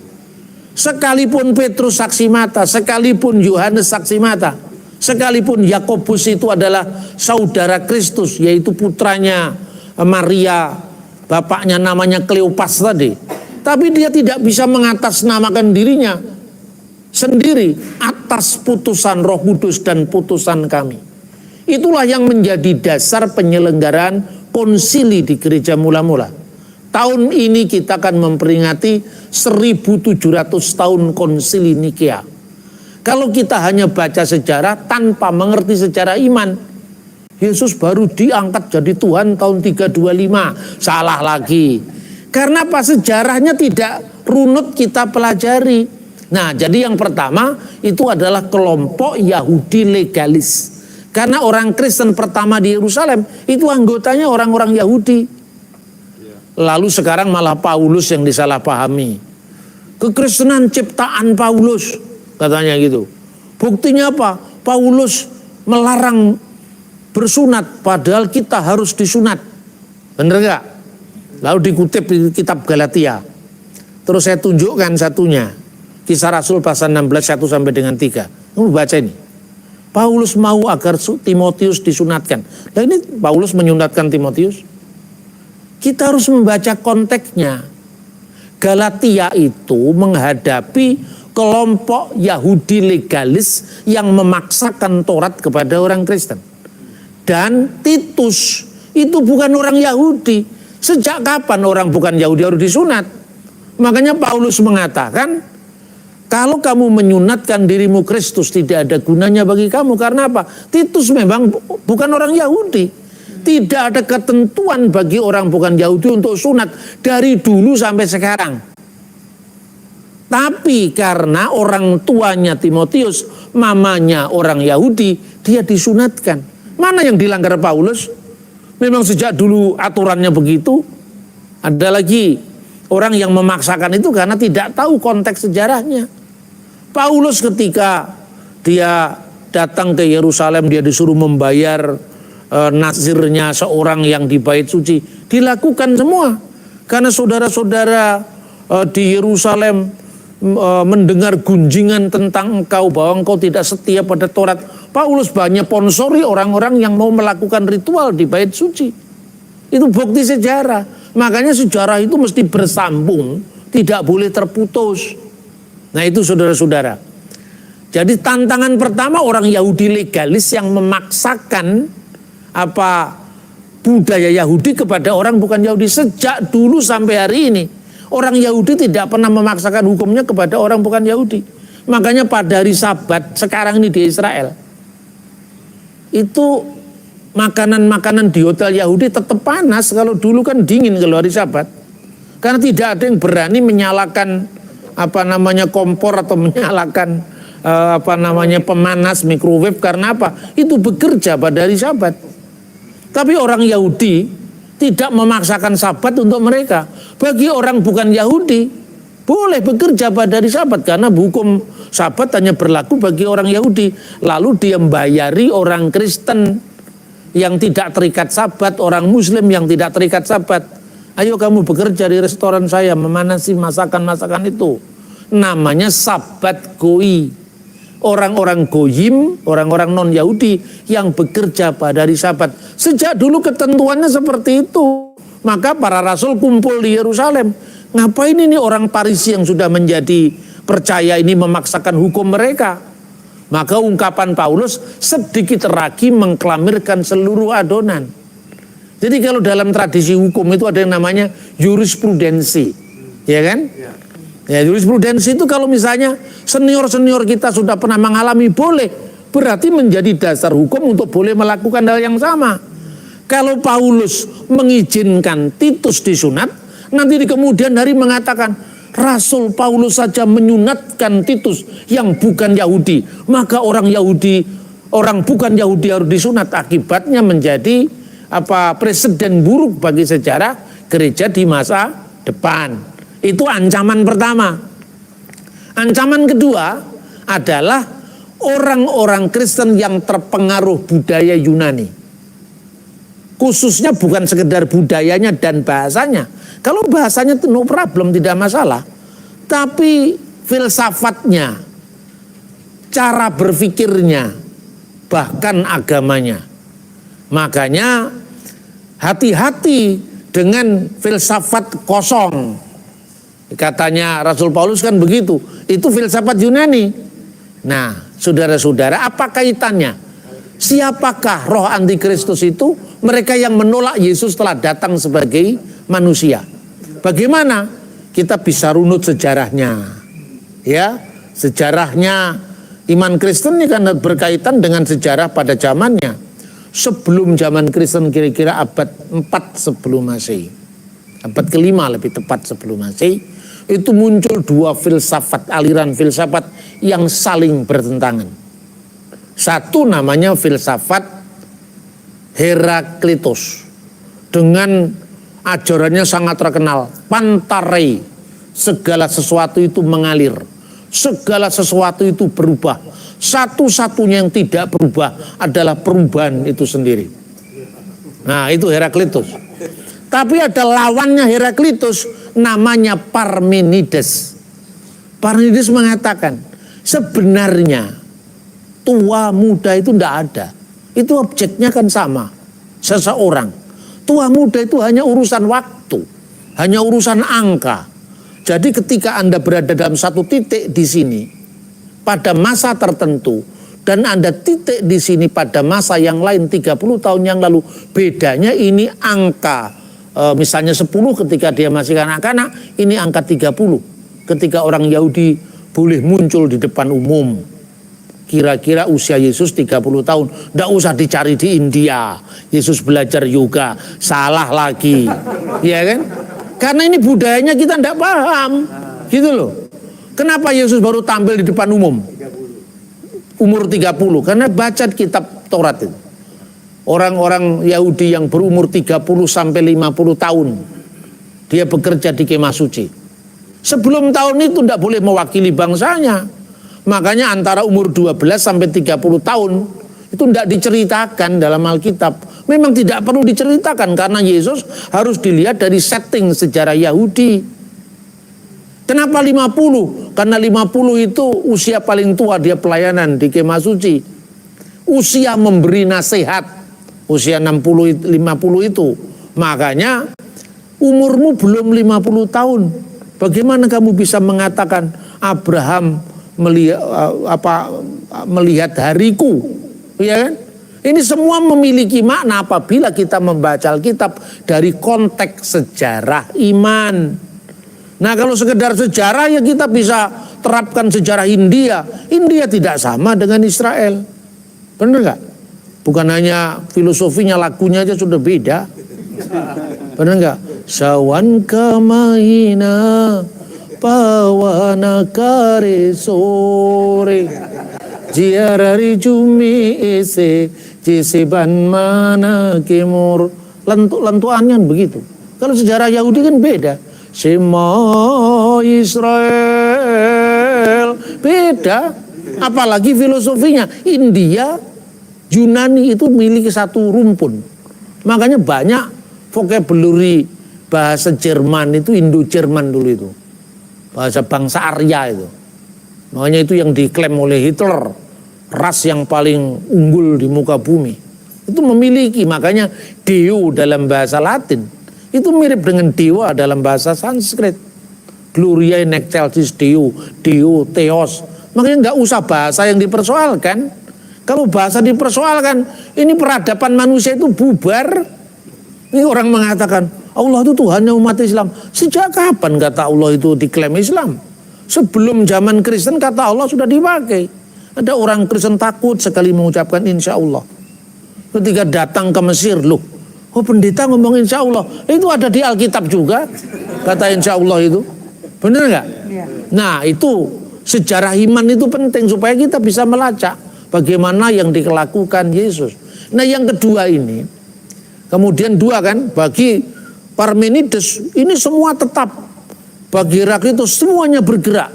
Sekalipun Petrus saksi mata, sekalipun Yohanes saksi mata, sekalipun Yakobus itu adalah saudara Kristus, yaitu putranya Maria, bapaknya namanya Kleopas tadi, tapi dia tidak bisa mengatasnamakan dirinya sendiri atas putusan Roh Kudus dan putusan kami. Itulah yang menjadi dasar penyelenggaraan konsili di gereja mula-mula. Tahun ini kita akan memperingati 1700 tahun konsili Nikea. Kalau kita hanya baca sejarah tanpa mengerti sejarah iman, Yesus baru diangkat jadi Tuhan tahun 325. Salah lagi. Karena apa? Sejarahnya tidak runut kita pelajari. Nah, jadi yang pertama itu adalah kelompok Yahudi legalis. Karena orang Kristen pertama di Yerusalem itu anggotanya orang-orang Yahudi. Lalu sekarang malah Paulus yang disalahpahami. Kekristenan ciptaan Paulus, katanya gitu. Buktinya apa? Paulus melarang bersunat, padahal kita harus disunat. Bener gak? Lalu dikutip di kitab Galatia. Terus saya tunjukkan satunya. Kisah Rasul pasal 16, 1 sampai dengan 3. Kamu baca ini. Paulus mau agar Timotius disunatkan. Nah ini Paulus menyunatkan Timotius. Kita harus membaca konteksnya. Galatia itu menghadapi kelompok Yahudi legalis yang memaksakan Taurat kepada orang Kristen. Dan Titus itu bukan orang Yahudi. Sejak kapan orang bukan Yahudi harus disunat? Makanya Paulus mengatakan, kalau kamu menyunatkan dirimu Kristus tidak ada gunanya bagi kamu. Karena apa? Titus memang bukan orang Yahudi. Tidak ada ketentuan bagi orang bukan Yahudi untuk sunat dari dulu sampai sekarang. Tapi karena orang tuanya Timotius, mamanya orang Yahudi, dia disunatkan. Mana yang dilanggar Paulus? Memang sejak dulu aturannya begitu. Ada lagi orang yang memaksakan itu karena tidak tahu konteks sejarahnya. Paulus ketika dia datang ke Yerusalem, dia disuruh membayar nazirnya seorang yang di bait suci. Dilakukan semua. Karena saudara-saudara di Yerusalem mendengar gunjingan tentang engkau, bahwa engkau tidak setia pada Taurat. Paulus banyak sponsori orang-orang yang mau melakukan ritual di bait suci. Itu bukti sejarah. Makanya sejarah itu mesti bersambung, tidak boleh terputus. Nah itu saudara-saudara. Jadi tantangan pertama orang Yahudi legalis yang memaksakan budaya Yahudi kepada orang bukan Yahudi. Sejak dulu sampai hari ini orang Yahudi tidak pernah memaksakan hukumnya kepada orang bukan Yahudi. Makanya pada hari Sabat sekarang ini di Israel, itu makanan-makanan di hotel Yahudi tetap panas. Kalau dulu kan dingin kalau hari Sabat. Karena tidak ada yang berani menyalakan kompor atau menyalakan pemanas microwave. Karena apa? Itu bekerja pada hari Sabat. Tapi orang Yahudi tidak memaksakan Sabat untuk mereka. Bagi orang bukan Yahudi boleh bekerja pada hari Sabat karena hukum Sabat hanya berlaku bagi orang Yahudi. Lalu dia membayari orang Kristen yang tidak terikat Sabat, orang Muslim yang tidak terikat Sabat. Ayo kamu bekerja di restoran saya, memanasi masakan-masakan itu. Namanya sabat goi. Orang-orang goyim, orang-orang non-Yahudi yang bekerja pada hari Sabat. Sejak dulu ketentuannya seperti itu. Maka para rasul kumpul di Yerusalem. Ngapain ini orang Parisi yang sudah menjadi percaya ini memaksakan hukum mereka? Maka ungkapan Paulus sedikit lagi mengklamirkan seluruh adonan. Jadi kalau dalam tradisi hukum itu ada yang namanya jurisprudensi. Ya kan? Ya, jurisprudensi itu kalau misalnya senior-senior kita sudah pernah mengalami boleh, berarti menjadi dasar hukum untuk boleh melakukan hal yang sama. Kalau Paulus mengizinkan Titus disunat, nanti di kemudian hari mengatakan Rasul Paulus saja menyunatkan Titus yang bukan Yahudi, maka orang Yahudi, orang bukan Yahudi harus disunat. Akibatnya menjadi presiden buruk bagi sejarah gereja di masa depan. Itu ancaman pertama. Ancaman kedua adalah orang-orang Kristen yang terpengaruh budaya Yunani. Khususnya bukan sekedar budayanya dan bahasanya. Kalau bahasanya itu no problem, tidak masalah. Tapi filsafatnya, cara berpikirnya, bahkan agamanya. Makanya hati-hati dengan filsafat kosong. Katanya Rasul Paulus kan begitu. Itu filsafat Yunani. Nah, saudara-saudara, apa kaitannya? Siapakah roh antikristus itu? Mereka yang menolak Yesus telah datang sebagai manusia. Bagaimana? Kita bisa runut sejarahnya. Ya, sejarahnya iman Kristen ini kan berkaitan dengan sejarah pada zamannya. Sebelum zaman Kristen kira-kira abad 4 sebelum Masehi. Abad kelima lebih tepat sebelum Masehi. Itu muncul dua filsafat, aliran filsafat yang saling bertentangan. Satu namanya filsafat Heraklitus, dengan ajarannya sangat terkenal, Pantarei, segala sesuatu itu mengalir, segala sesuatu itu berubah, satu-satunya yang tidak berubah adalah perubahan itu sendiri. Nah, itu Heraklitus. Tapi ada lawannya Heraklitus, namanya Parmenides. Parmenides mengatakan, sebenarnya tua muda itu tidak ada. Itu objeknya kan sama, seseorang. Tua muda itu hanya urusan waktu, hanya urusan angka. Jadi ketika Anda berada dalam satu titik di sini, pada masa tertentu, dan Anda titik di sini pada masa yang lain 30 tahun yang lalu, bedanya ini angka. Misalnya 10 ketika dia masih anak-anak, ini angka 30 ketika orang Yahudi boleh muncul di depan umum. Kira-kira usia Yesus 30 tahun. Tidak usah dicari di India, Yesus belajar yoga, salah lagi, ya kan? Karena ini budayanya kita tidak paham, gitu loh. Kenapa Yesus baru tampil di depan umum? Umur 30, karena baca kitab Taurat itu. Orang-orang Yahudi yang berumur 30 sampai 50 tahun, dia bekerja di kemah suci. Sebelum tahun itu tidak boleh mewakili bangsanya. Makanya antara umur 12 sampai 30 tahun itu tidak diceritakan dalam Alkitab. Memang tidak perlu diceritakan karena Yesus harus dilihat dari setting sejarah Yahudi. Kenapa 50? Karena 50 itu usia paling tua dia pelayanan di kemah suci. Usia memberi nasihat. Usia 50 itu. Makanya umurmu belum 50 tahun. Bagaimana kamu bisa mengatakan Abraham melihat hariku? Ya kan? Ini semua memiliki makna apabila kita membaca Alkitab dari konteks sejarah iman. Nah, kalau sekedar sejarah ya kita bisa terapkan sejarah India. India tidak sama dengan Israel. Benar nggak? Bukan hanya filosofinya, lagunya aja sudah beda. Benar nggak? Sawan kamahina pawana kare sore jiarari jumi ese jisiban mana kimur. Lentuannya begitu. Kalau sejarah Yahudi kan beda. Shema Israel beda. Apalagi filosofinya India, Yunani itu memiliki satu rumpun. Makanya banyak vocabulary bahasa Jerman itu Indo-Jerman dulu itu. Bahasa bangsa Arya itu. Makanya itu yang diklaim oleh Hitler, ras yang paling unggul di muka bumi. Itu memiliki, makanya Deo dalam bahasa Latin itu mirip dengan dewa dalam bahasa Sanskrit. Gloria in excelsis Deo, Deo, Theos. Makanya nggak usah bahasa yang dipersoalkan. Kalau bahasa dipersoalkan, ini peradaban manusia itu bubar. Ini orang mengatakan Allah itu Tuhannya umat Islam. Sejak kapan kata Allah itu diklaim Islam? Sebelum zaman Kristen kata Allah sudah dipakai. Ada orang Kristen takut sekali mengucapkan insya Allah. Ketika datang ke Mesir, loh, oh pendeta ngomong insya Allah. Itu ada di Alkitab juga, kata insya Allah itu. Benar nggak? Ya. Nah itu sejarah iman itu penting supaya kita bisa melacak bagaimana yang dilakukan Yesus. Nah yang kedua ini, kemudian dua kan, bagi Parmenides ini semua tetap, bagi Heraklitus semuanya bergerak.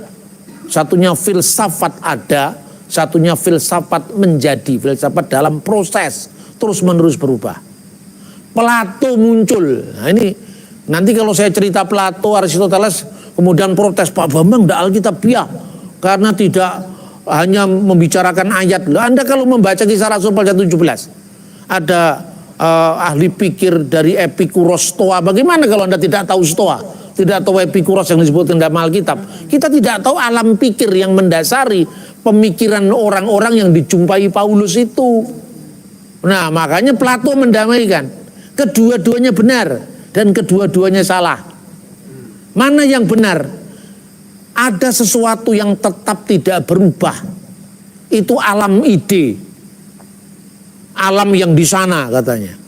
Satunya filsafat ada, satunya filsafat menjadi, filsafat dalam proses terus menerus berubah. Plato muncul. Nah ini nanti kalau saya cerita Plato, Aristoteles kemudian protes, Pak Bambang tidak Alkitabiah karena tidak hanya membicarakan ayat. Anda kalau membaca Kisah Rasul pasal 17 ada ahli pikir dari Epikuros Stoa. Bagaimana kalau Anda tidak tahu Stoa, tidak tahu Epikuros yang disebutkan dalam Alkitab? Kita tidak tahu alam pikir yang mendasari pemikiran orang-orang yang dijumpai Paulus itu. Nah makanya Plato mendamaikan, kedua-duanya benar dan kedua-duanya salah. Mana yang benar? Ada sesuatu yang tetap tidak berubah. Itu alam ide, alam yang di sana katanya.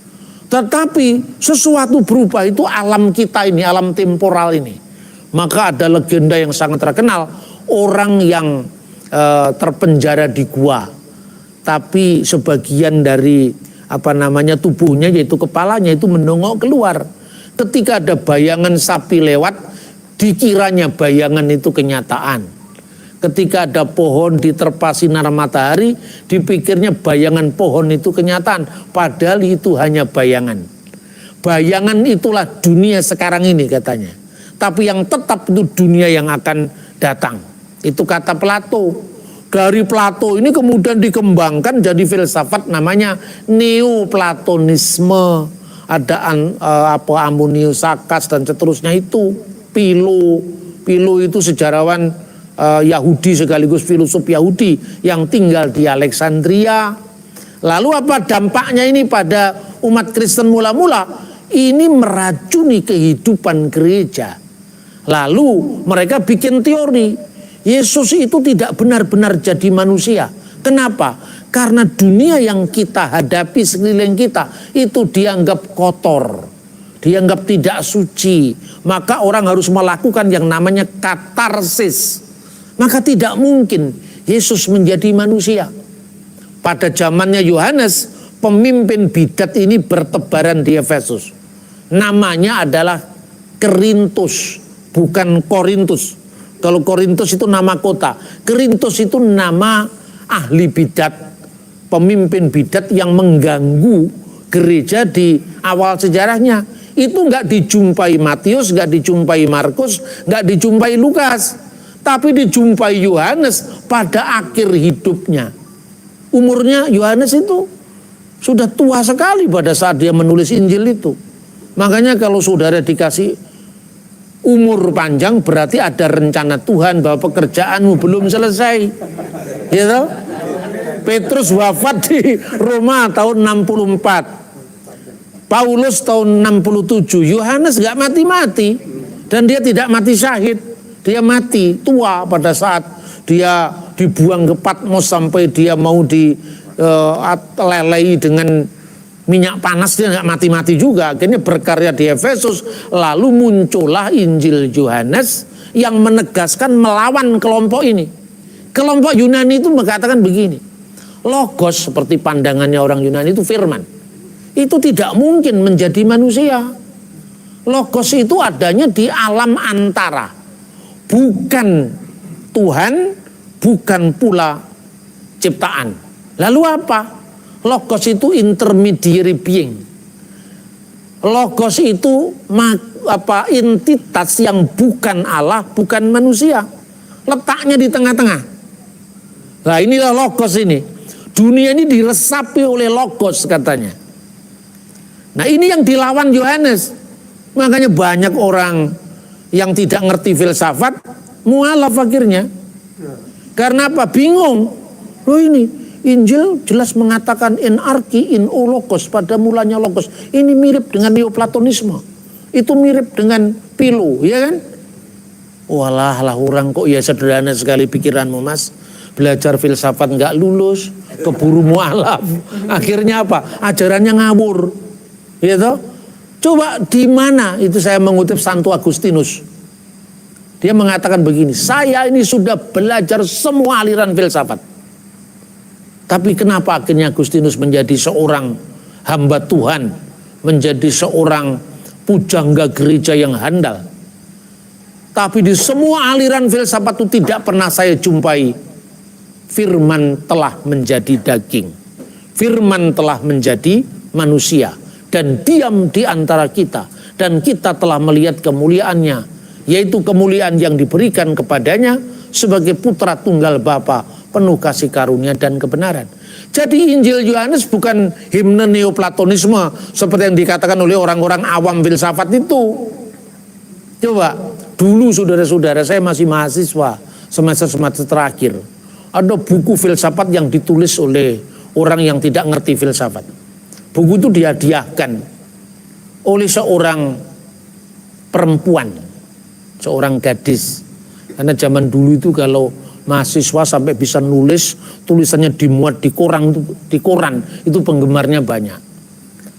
Tetapi sesuatu berubah itu alam kita ini, alam temporal ini. Maka ada legenda yang sangat terkenal, orang yang terpenjara di gua, tapi sebagian dari tubuhnya yaitu kepalanya itu menongok keluar. Ketika ada bayangan sapi lewat, dikiranya bayangan itu kenyataan. Ketika ada pohon diterpa sinar matahari, dipikirnya bayangan pohon itu kenyataan. Padahal itu hanya bayangan. Bayangan itulah dunia sekarang ini katanya. Tapi yang tetap itu dunia yang akan datang. Itu kata Plato. Dari Plato ini kemudian dikembangkan jadi filsafat namanya Neoplatonisme. Ada Ammonius Sakas dan seterusnya itu. Philo itu sejarawan Yahudi sekaligus filosof Yahudi yang tinggal di Alexandria. Lalu apa dampaknya ini pada umat Kristen mula-mula? Ini meracuni kehidupan gereja. Lalu mereka bikin teori. Yesus itu tidak benar-benar jadi manusia. Kenapa? Karena dunia yang kita hadapi sekeliling kita itu dianggap kotor, dianggap tidak suci. Maka orang harus melakukan yang namanya katarsis. Maka tidak mungkin Yesus menjadi manusia. Pada zamannya Yohanes, pemimpin bidat ini bertebaran di Efesus. Namanya adalah Kerintus, bukan Korintus. Kalau Korintus itu nama kota, Kerintus itu nama ahli bidat, pemimpin bidat yang mengganggu gereja di awal sejarahnya. Itu nggak dijumpai Matius, nggak dijumpai Markus, nggak dijumpai Lukas, tapi dijumpai Yohanes pada akhir hidupnya. Umurnya Yohanes itu sudah tua sekali pada saat dia menulis Injil itu. Makanya kalau saudara dikasih umur panjang berarti ada rencana Tuhan bahwa pekerjaanmu belum selesai. Gitu? Petrus wafat di Roma tahun 64. Paulus tahun 67. Yohanes gak mati-mati. Dan dia tidak mati syahid. Dia mati tua pada saat dia dibuang ke Patmos sampai dia mau dilelei dengan minyak panas. Dia nggak mati-mati juga, akhirnya berkarya di Efesus. Lalu muncullah Injil Yohanes yang menegaskan melawan kelompok ini. Kelompok Yunani itu mengatakan begini, Logos seperti pandangannya orang Yunani itu firman, itu tidak mungkin menjadi manusia. Logos itu adanya di alam antara, bukan Tuhan, bukan pula ciptaan. Lalu apa? Logos itu intermediary being. Logos itu entitas yang bukan Allah, bukan manusia. Letaknya di tengah-tengah. Nah inilah logos ini. Dunia ini diresapi oleh logos katanya. Nah ini yang dilawan Yohanes. Makanya banyak orang yang tidak ngerti filsafat, mualaf akhirnya. Karena apa? Bingung. Loh ini, Injil jelas mengatakan in archi in o logos, pada mulanya logos. Ini mirip dengan neoplatonisme. Itu mirip dengan Philo, ya kan? Walah lah orang kok ya sederhana sekali pikiranmu mas. Belajar filsafat nggak lulus, keburu mualaf. Akhirnya apa? Ajarannya ngawur. Gitu? Coba di mana itu saya mengutip Santo Agustinus. Dia mengatakan begini, saya ini sudah belajar semua aliran filsafat. Tapi kenapa akhirnya Agustinus menjadi seorang hamba Tuhan, menjadi seorang pujangga gereja yang handal. Tapi di semua aliran filsafat itu tidak pernah saya jumpai firman telah menjadi daging. Firman telah menjadi manusia dan diam di antara kita. Dan kita telah melihat kemuliaannya, yaitu kemuliaan yang diberikan kepadanya sebagai putra tunggal Bapa, penuh kasih karunia dan kebenaran. Jadi Injil Yohanes bukan himne neoplatonisme seperti yang dikatakan oleh orang-orang awam filsafat itu. Coba, dulu saudara-saudara saya masih mahasiswa semester terakhir. Ada buku filsafat yang ditulis oleh orang yang tidak ngerti filsafat. Buku itu dihadiahkan oleh seorang perempuan, seorang gadis. Karena zaman dulu itu kalau mahasiswa sampai bisa nulis, tulisannya dimuat di koran itu penggemarnya banyak.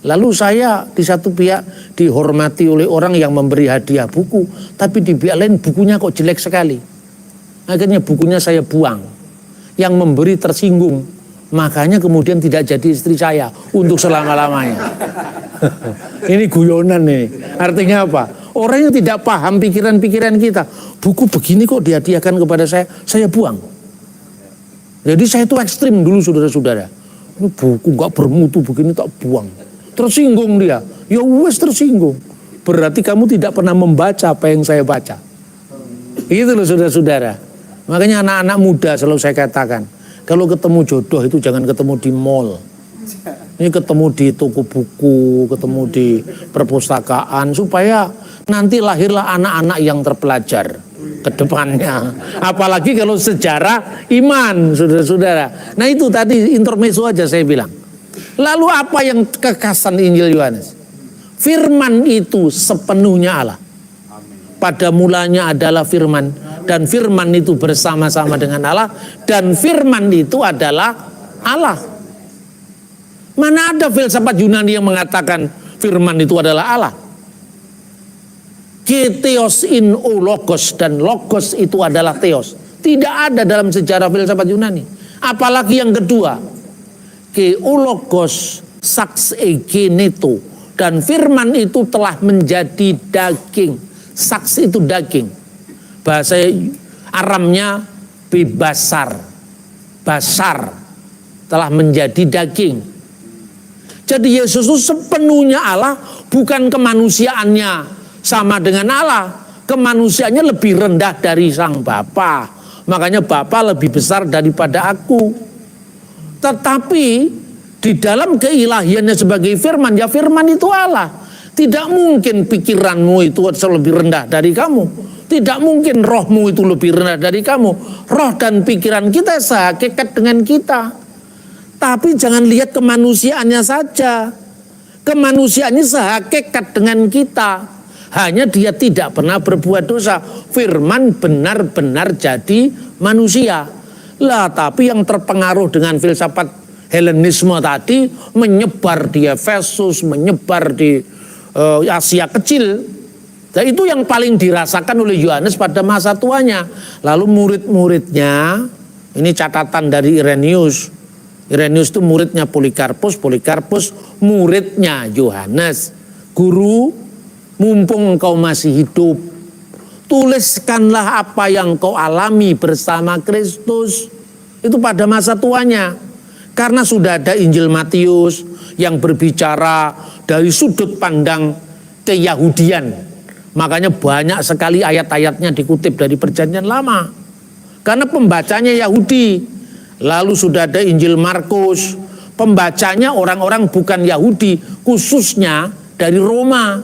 Lalu saya di satu pihak dihormati oleh orang yang memberi hadiah buku, tapi di pihak lain bukunya kok jelek sekali. Akhirnya bukunya saya buang. Yang memberi tersinggung, makanya kemudian tidak jadi istri saya untuk selama-lamanya. Ini guyonan nih. Artinya apa? Orang yang tidak paham pikiran-pikiran kita, buku begini kok dihadiahkan kepada saya buang. Jadi saya itu ekstrim dulu saudara-saudara. Ini buku gak bermutu begini tak buang. Tersinggung dia. Ya wes tersinggung. Berarti kamu tidak pernah membaca apa yang saya baca. Itu loh saudara-saudara. Makanya anak-anak muda selalu saya katakan, kalau ketemu jodoh itu jangan ketemu di mall. Ini ketemu di toko buku, ketemu di perpustakaan, supaya nanti lahirlah anak-anak yang terpelajar ke depannya. Apalagi kalau sejarah iman, saudara-saudara. Nah itu tadi intermezzo aja saya bilang. Lalu apa yang kekhasan Injil Yohanes? Firman itu sepenuhnya Allah. Pada mulanya adalah firman, dan firman itu bersama-sama dengan Allah, dan firman itu adalah Allah. Mana ada filsafat Yunani yang mengatakan firman itu adalah Allah? Theos in o logos, dan logos itu adalah theos. Tidak ada dalam sejarah filsafat Yunani. Apalagi yang kedua, o logos sax egeneto, dan firman itu telah menjadi daging. Saks itu daging. Bahasa Aramnya bebasar. Basar telah menjadi daging. Jadi Yesus itu sepenuhnya Allah, bukan kemanusiaannya sama dengan Allah. Kemanusiaannya lebih rendah dari Sang Bapa. Makanya Bapa lebih besar daripada aku. Tetapi di dalam keilahiannya sebagai firman, ya firman itu Allah. Tidak mungkin pikiranmu itu lebih rendah dari kamu. Tidak mungkin rohmu itu lebih rendah dari kamu. Roh dan pikiran kita sehakikat dengan kita. Tapi jangan lihat kemanusiaannya saja. Kemanusiaannya sehakikat dengan kita. Hanya dia tidak pernah berbuat dosa. Firman benar-benar jadi manusia. Lah tapi yang terpengaruh dengan filsafat Helenisme tadi menyebar di Efesus, menyebar di Asia Kecil. Dan itu yang paling dirasakan oleh Yohanes pada masa tuanya. Lalu murid-muridnya, ini catatan dari Irenaeus. Irenaeus itu muridnya Polikarpus, Polikarpus muridnya Yohanes. Guru, mumpung engkau masih hidup, tuliskanlah apa yang kau alami bersama Kristus. Itu pada masa tuanya. Karena sudah ada Injil Matius yang berbicara dari sudut pandang keyahudian. Makanya banyak sekali ayat-ayatnya dikutip dari Perjanjian Lama. Karena pembacanya Yahudi. Lalu sudah ada Injil Markus, pembacanya orang-orang bukan Yahudi, khususnya dari Roma.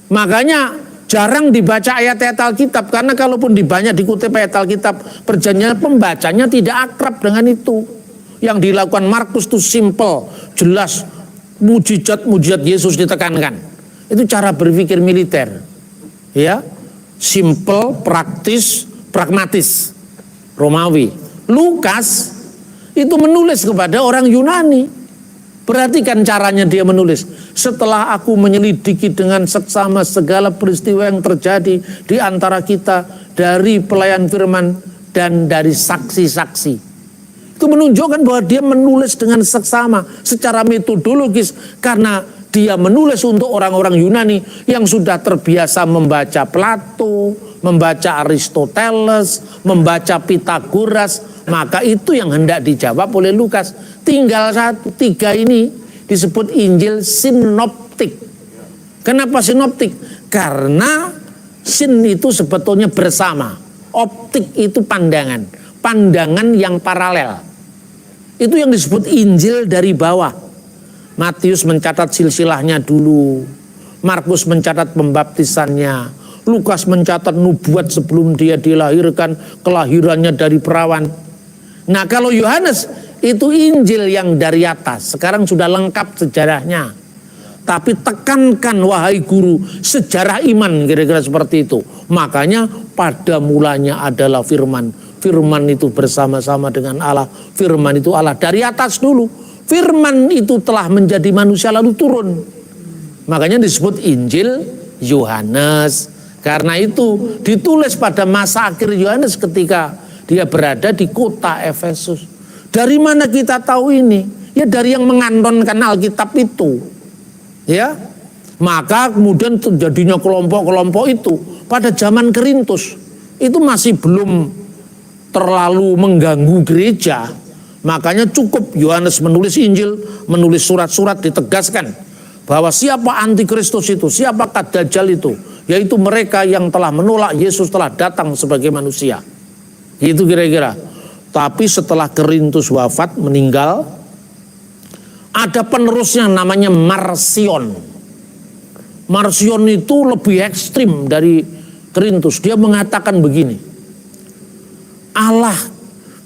Makanya jarang dibaca ayat-ayat Alkitab, karena kalaupun banyak dikutip ayat Alkitab Perjanjian, pembacanya tidak akrab dengan itu. Yang dilakukan Markus itu simple, jelas, mujizat-mujizat Yesus ditekankan. Itu cara berpikir militer, ya, simple, praktis, pragmatis, Romawi. Lukas itu menulis kepada orang Yunani. Perhatikan caranya dia menulis. Setelah aku menyelidiki dengan seksama segala peristiwa yang terjadi di antara kita dari pelayan firman dan dari saksi-saksi. Itu menunjukkan bahwa dia menulis dengan seksama secara metodologis, karena dia menulis untuk orang-orang Yunani yang sudah terbiasa membaca Plato, membaca Aristoteles, membaca Pitagoras. Maka itu yang hendak dijawab oleh Lukas. Tinggal satu, 3 ini disebut Injil sinoptik. Kenapa sinoptik? Karena sin itu sebetulnya bersama, optik itu pandangan, pandangan yang paralel. Itu yang disebut Injil dari bawah. Matius mencatat silsilahnya dulu, Markus mencatat pembaptisannya, Lukas mencatat nubuat sebelum dia dilahirkan, kelahirannya dari perawan. Nah, kalau Yohanes itu Injil yang dari atas. Sekarang sudah lengkap sejarahnya. Tapi tekankan wahai guru, sejarah iman, kira-kira seperti itu. Makanya pada mulanya adalah firman. Firman itu bersama-sama dengan Allah. Firman itu Allah dari atas dulu. Firman itu telah menjadi manusia lalu turun. Makanya disebut Injil Yohanes. Karena itu ditulis pada masa akhir Yohanes ketika dia berada di kota Efesus. Dari mana kita tahu ini? Ya dari yang mengantonkan Alkitab itu. Ya. Maka kemudian terjadinya kelompok-kelompok itu pada zaman Korintus. Itu masih belum terlalu mengganggu gereja. Makanya cukup Yohanes menulis Injil, menulis surat-surat, ditegaskan bahwa siapa antikristus itu, siapakah Dajjal itu, yaitu mereka yang telah menolak Yesus telah datang sebagai manusia. Itu kira-kira. Tapi setelah Korintus wafat, meninggal, ada penerusnya namanya Marsion. Marsion itu lebih ekstrim dari Korintus. Dia mengatakan begini, Allah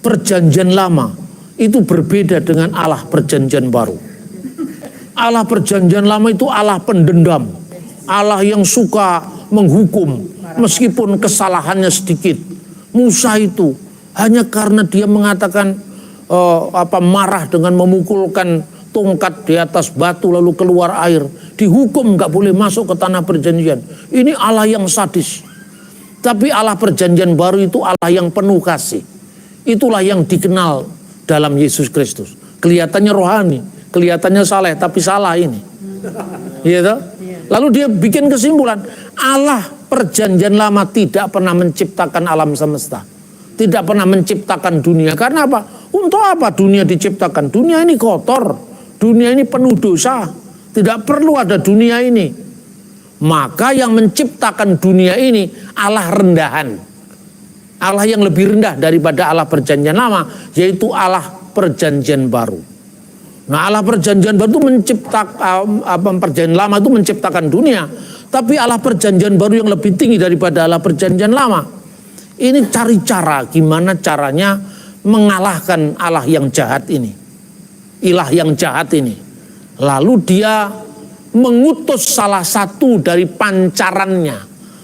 Perjanjian Lama itu berbeda dengan Allah Perjanjian Baru. Allah Perjanjian Lama itu Allah pendendam, Allah yang suka menghukum meskipun kesalahannya sedikit. Musa itu hanya karena dia mengatakan marah dengan memukulkan tongkat di atas batu lalu keluar air, dihukum nggak boleh masuk ke tanah perjanjian. Ini Allah yang sadis. Tapi Allah Perjanjian Baru itu Allah yang penuh kasih. Itulah yang dikenal dalam Yesus Kristus. Kelihatannya rohani, kelihatannya saleh, tapi salah ini. Gitu? Lalu dia bikin kesimpulan, Allah Perjanjian Lama tidak pernah menciptakan alam semesta, tidak pernah menciptakan dunia. Karena apa? Untuk apa dunia diciptakan? Dunia ini kotor, dunia ini penuh dosa, tidak perlu ada dunia ini. Maka yang menciptakan dunia ini Allah rendahan, Allah yang lebih rendah daripada Allah Perjanjian Lama, yaitu Allah Perjanjian Baru. Nah, Allah Perjanjian Baru itu menciptakan, Perjanjian Lama itu menciptakan dunia, tapi Allah Perjanjian Baru yang lebih tinggi daripada Allah Perjanjian Lama. Ini cari cara, gimana caranya mengalahkan Allah yang jahat ini, ilah yang jahat ini. Lalu dia mengutus salah satu dari pancarannya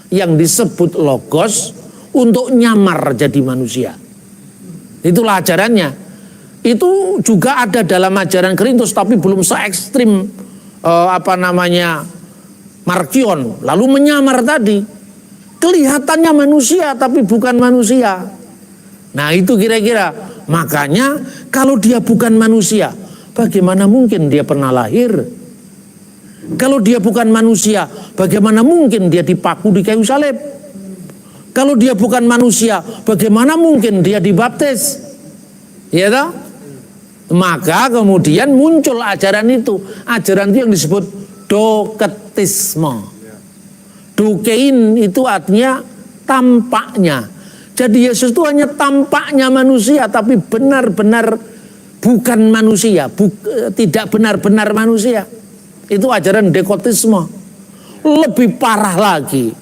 yang disebut Logos untuk nyamar jadi manusia. Itulah ajarannya. Itu juga ada dalam ajaran Korintus, tapi belum se ekstrim Markion. Lalu menyamar tadi, kelihatannya manusia tapi bukan manusia. Nah itu kira-kira. Makanya kalau dia bukan manusia, bagaimana mungkin dia pernah lahir? Kalau dia bukan manusia, bagaimana mungkin dia dipaku di kayu salib? Kalau dia bukan manusia, bagaimana mungkin dia dibaptis? Ya toh? Maka kemudian muncul ajaran itu yang disebut doketisme. Dokein itu artinya tampaknya. Jadi Yesus itu hanya tampaknya manusia, tapi benar-benar bukan manusia, tidak benar-benar manusia. Itu ajaran dekotisme. Lebih parah lagi,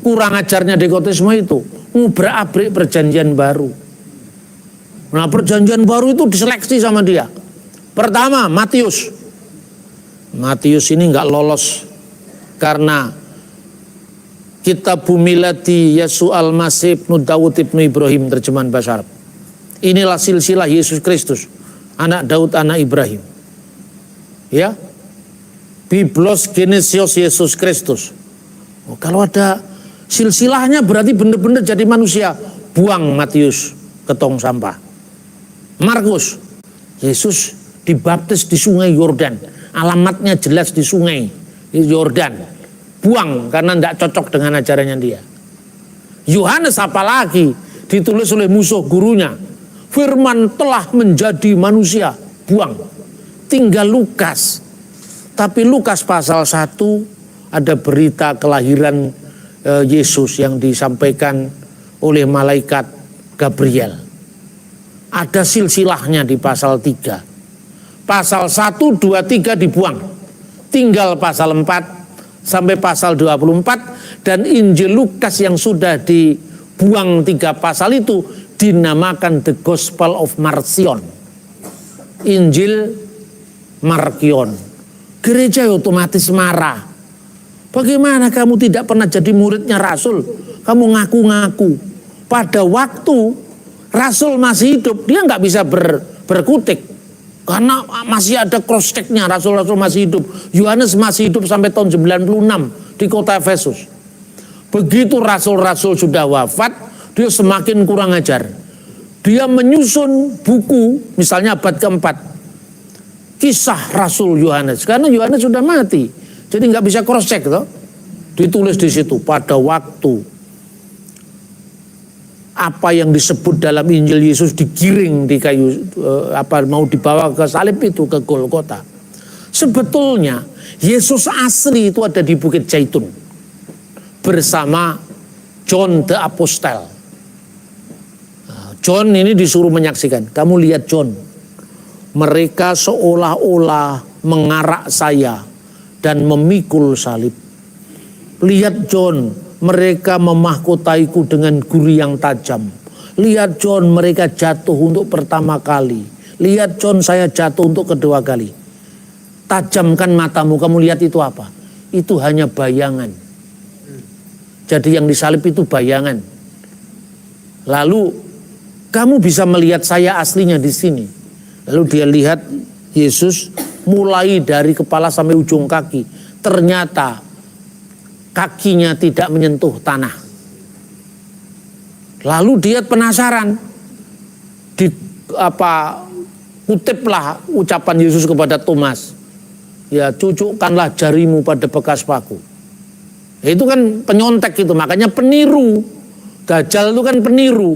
kurang ajarnya dekotisme itu ngubrak-abrik perjanjian baru. Nah, perjanjian baru itu diseleksi sama dia. Pertama, Matius ini nggak lolos karena kitab Bumilati Yesu Al-Masih ibnu Daud ibnu Ibrahim, terjemahan bahasa Arab. Inilah silsilah Yesus Kristus, anak Daud, anak Ibrahim. Ya, Biblos Genesios Yesus Kristus. Oh, kalau ada silsilahnya berarti benar-benar jadi manusia. Buang Matius ke tong sampah. Markus, Yesus dibaptis di sungai Yordan. Alamatnya jelas di sungai Yordan. Buang karena tidak cocok dengan ajarannya dia. Yohanes apalagi ditulis oleh musuh gurunya. Firman telah menjadi manusia. Buang. Tinggal Lukas. Tapi Lukas pasal 1 ada berita kelahiran Yesus yang disampaikan oleh malaikat Gabriel. Ada silsilahnya di pasal 3. Pasal 1, 2, 3 dibuang. Tinggal pasal 4 sampai pasal 24. Dan Injil Lukas yang sudah dibuang 3 pasal itu dinamakan The Gospel of Marcion. Injil Markion. Gereja otomatis marah. Bagaimana kamu tidak pernah jadi muridnya Rasul? Kamu ngaku-ngaku. Pada waktu Rasul masih hidup, dia nggak bisa berkutik. Karena masih ada cross check-nya, Rasul-Rasul masih hidup. Yohanes masih hidup sampai tahun 96 di kota Efesus. Begitu Rasul-Rasul sudah wafat, dia semakin kurang ajar. Dia menyusun buku, misalnya abad keempat, kisah Rasul Yohanes. Karena Yohanes sudah mati, jadi nggak bisa cross check, toh. Ditulis di situ pada waktu apa yang disebut dalam Injil Yesus digiring di kayu, mau dibawa ke salib itu, ke Golgota. Sebetulnya Yesus asli itu ada di Bukit Zaitun bersama John the Apostle. John ini disuruh menyaksikan. Kamu lihat John, mereka seolah-olah mengarak saya dan memikul salib. Lihat John, mereka memahkotaiku dengan guri yang tajam. Lihat John, mereka jatuh untuk pertama kali. Lihat John, saya jatuh untuk kedua kali. Tajamkan matamu, kamu lihat itu apa? Itu hanya bayangan. Jadi yang disalib itu bayangan. Lalu kamu bisa melihat saya aslinya di sini. Lalu dia lihat Yesus mulai dari kepala sampai ujung kaki. Ternyata kakinya tidak menyentuh tanah. Lalu dia penasaran. Kutiplah ucapan Yesus kepada Thomas. Ya, cucukkanlah jarimu pada bekas paku. Ya, itu kan penyontek itu, makanya peniru. Dajjal itu kan peniru.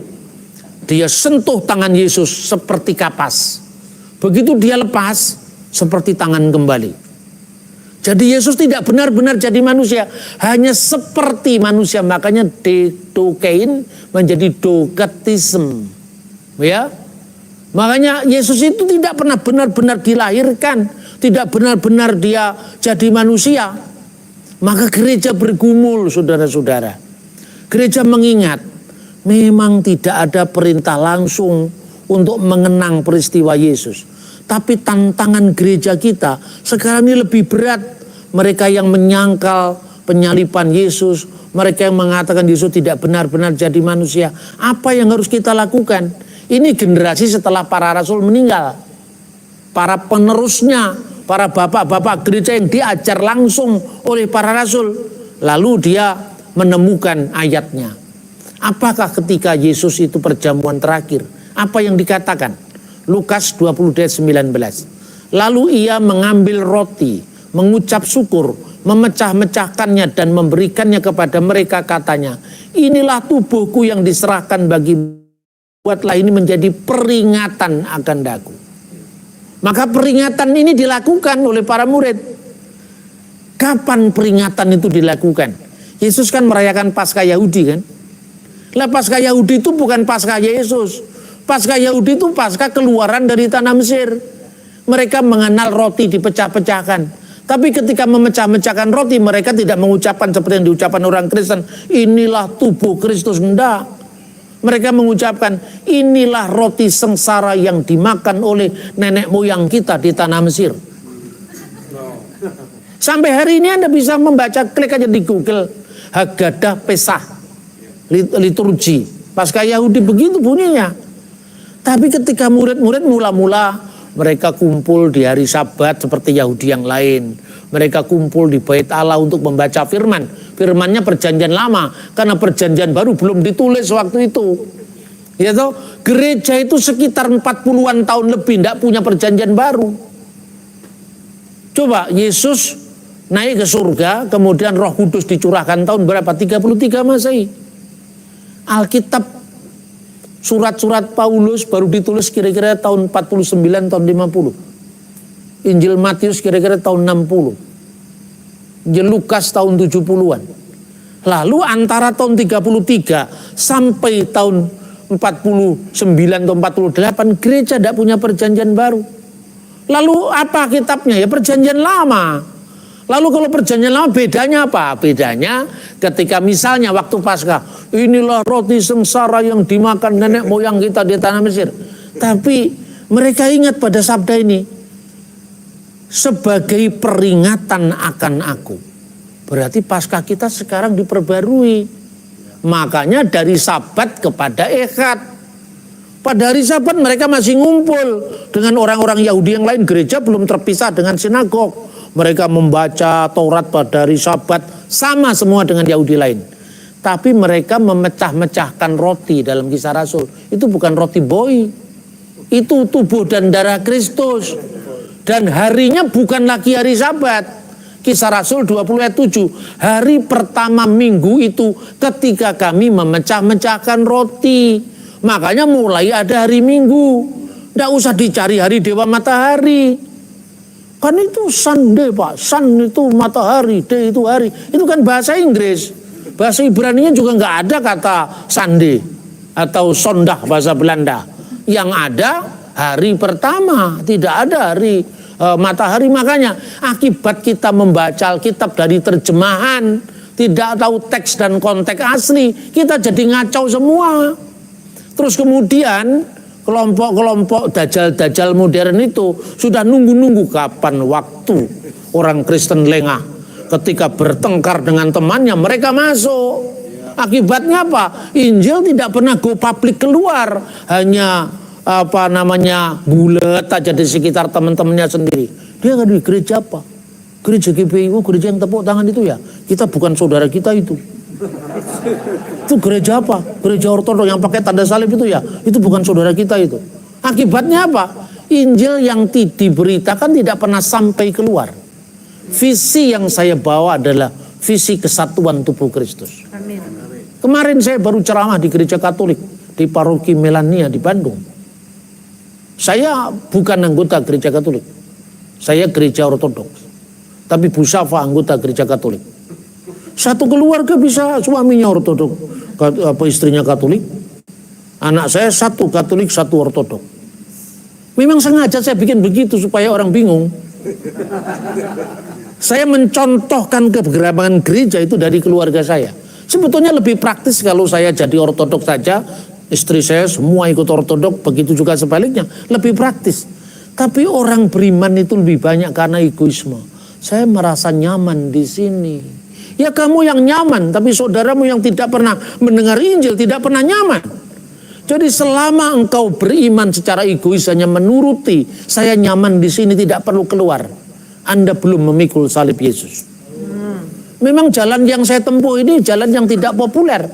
Dia sentuh tangan Yesus seperti kapas. Begitu dia lepas, seperti tangan kembali. Jadi Yesus tidak benar-benar jadi manusia, hanya seperti manusia. Makanya dokein menjadi doketism. Ya. Makanya Yesus itu tidak pernah benar-benar dilahirkan, tidak benar-benar dia jadi manusia. Maka gereja bergumul, saudara-saudara. Gereja mengingat, memang tidak ada perintah langsung untuk mengenang peristiwa Yesus. Tapi tantangan gereja kita sekarang ini lebih berat. Mereka yang menyangkal penyaliban Yesus, mereka yang mengatakan Yesus tidak benar-benar jadi manusia. Apa yang harus kita lakukan? Ini generasi setelah para rasul meninggal. Para penerusnya, para bapak-bapak gereja yang diajar langsung oleh para rasul. Lalu dia menemukan ayatnya. Apakah ketika Yesus itu perjamuan terakhir? Apa yang dikatakan? Lukas 20 ayat 19. Lalu ia mengambil roti, mengucap syukur, memecah-mecahkannya dan memberikannya kepada mereka, katanya, inilah tubuhku yang diserahkan bagi, buatlah ini menjadi peringatan akan daku. Maka peringatan ini dilakukan oleh para murid. Kapan peringatan itu dilakukan? Yesus kan merayakan Paskah Yahudi kan. Lah Paskah Yahudi itu bukan Paskah Yesus. Paskah Yahudi itu Paskah keluaran dari tanah Mesir. Mereka mengenal roti dipecah-pecahkan. Tapi ketika memecah-mecahkan roti, mereka tidak mengucapkan seperti yang diucapkan orang Kristen, inilah tubuh Kristus. Enggak. Mereka mengucapkan, inilah roti sengsara yang dimakan oleh nenek moyang kita di tanah Mesir. Sampai hari ini Anda bisa membaca, klik aja di Google, Haggadah Pesah, liturgi Paskah Yahudi, begitu bunyinya. Tapi ketika murid-murid mula-mula mereka kumpul di hari Sabat seperti Yahudi yang lain. Mereka kumpul di Bait Allah untuk membaca firman. Firmannya perjanjian lama, karena perjanjian baru belum ditulis waktu itu. Ya toh, gereja itu sekitar 40-an tahun lebih tidak punya perjanjian baru. Coba Yesus naik ke surga, kemudian Roh Kudus dicurahkan tahun berapa? 33 Masehi. Alkitab, surat-surat Paulus baru ditulis kira-kira tahun 49, tahun 50. Injil Matius kira-kira tahun 60. Injil Lukas tahun 70-an. Lalu antara tahun 33 sampai tahun 49 atau 48 gereja tidak punya perjanjian baru. Lalu apa kitabnya? Ya perjanjian lama. Lalu kalau perjanjian lama bedanya apa? Bedanya ketika misalnya waktu Paskah, inilah roti sengsara yang dimakan nenek moyang kita di tanah Mesir. Tapi mereka ingat pada sabda ini, sebagai peringatan akan aku. Berarti Paskah kita sekarang diperbarui. Makanya dari Sabat kepada Ehad. Pada hari Sabat mereka masih ngumpul dengan orang-orang Yahudi yang lain. Gereja belum terpisah dengan sinagog. Mereka membaca Taurat pada hari Sabat sama semua dengan Yahudi lain. Tapi mereka memecah-mecahkan roti dalam Kisah Rasul. Itu bukan roti boi. Itu tubuh dan darah Kristus. Dan harinya bukan lagi hari Sabat. Kisah Rasul 20 ayat 7. Hari pertama minggu itu ketika kami memecah-mecahkan roti. Makanya mulai ada hari Minggu. Tidak usah dicari hari Dewa Matahari. Kan itu Sunday Pak. Sun itu matahari, day itu hari. Itu kan bahasa Inggris. Bahasa Ibraninya juga nggak ada kata Sunday. Atau Sondag bahasa Belanda. Yang ada hari pertama. Tidak ada hari matahari. Makanya akibat kita membaca Alkitab dari terjemahan, tidak tahu teks dan konteks asli, kita jadi ngacau semua. Terus kemudian kelompok-kelompok dajjal-dajjal modern itu sudah nunggu-nunggu kapan waktu orang Kristen lengah. Ketika bertengkar dengan temannya mereka masuk. Akibatnya apa? Injil tidak pernah go public keluar, hanya bulet aja di sekitar teman-temannya sendiri. Dia nggak di gereja apa? Gereja GBI, gereja yang tepuk tangan itu ya. Kita bukan saudara kita itu. Itu gereja apa? Gereja Ortodok yang pakai tanda salib itu ya. Itu bukan saudara kita itu. Akibatnya apa? Injil yang diberitakan tidak pernah sampai keluar. Visi yang saya bawa adalah visi kesatuan tubuh Kristus. Amin. Kemarin saya baru ceramah di gereja Katolik di Paroki Melania di Bandung. Saya bukan anggota gereja Katolik. Saya gereja Ortodoks. Tapi Bu Safa anggota gereja Katolik. Satu keluarga bisa suaminya Ortodoks, istrinya Katolik. Anak saya satu Katolik, satu Ortodoks. Memang sengaja saya bikin begitu supaya orang bingung. Saya mencontohkan keberagaman gereja itu dari keluarga saya. Sebetulnya lebih praktis kalau saya jadi Ortodoks saja. Istri saya semua ikut Ortodok, begitu juga sebaliknya, lebih praktis. Tapi orang beriman itu lebih banyak karena egoisme. Saya merasa nyaman di sini. Ya kamu yang nyaman, tapi saudaramu yang tidak pernah mendengar Injil tidak pernah nyaman. Jadi selama engkau beriman secara egois hanya menuruti, saya nyaman di sini tidak perlu keluar, Anda belum memikul salib Yesus. Memang jalan yang saya tempuh ini jalan yang tidak populer,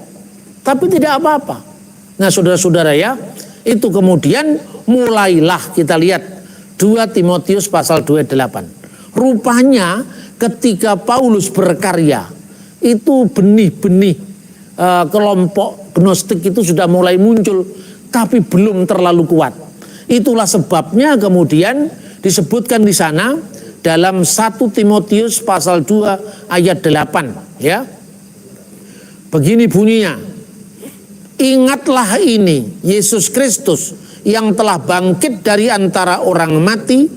tapi tidak apa-apa. Nah saudara-saudara ya, itu kemudian mulailah kita lihat 2 Timotius pasal 2:8. Rupanya ketika Paulus berkarya, itu benih-benih kelompok gnostik itu sudah mulai muncul, tapi belum terlalu kuat. Itulah sebabnya kemudian Disebutkan di sana dalam 1 Timotius pasal 2 ayat 8 ya. Begini bunyinya. Ingatlah ini, Yesus Kristus yang telah bangkit dari antara orang mati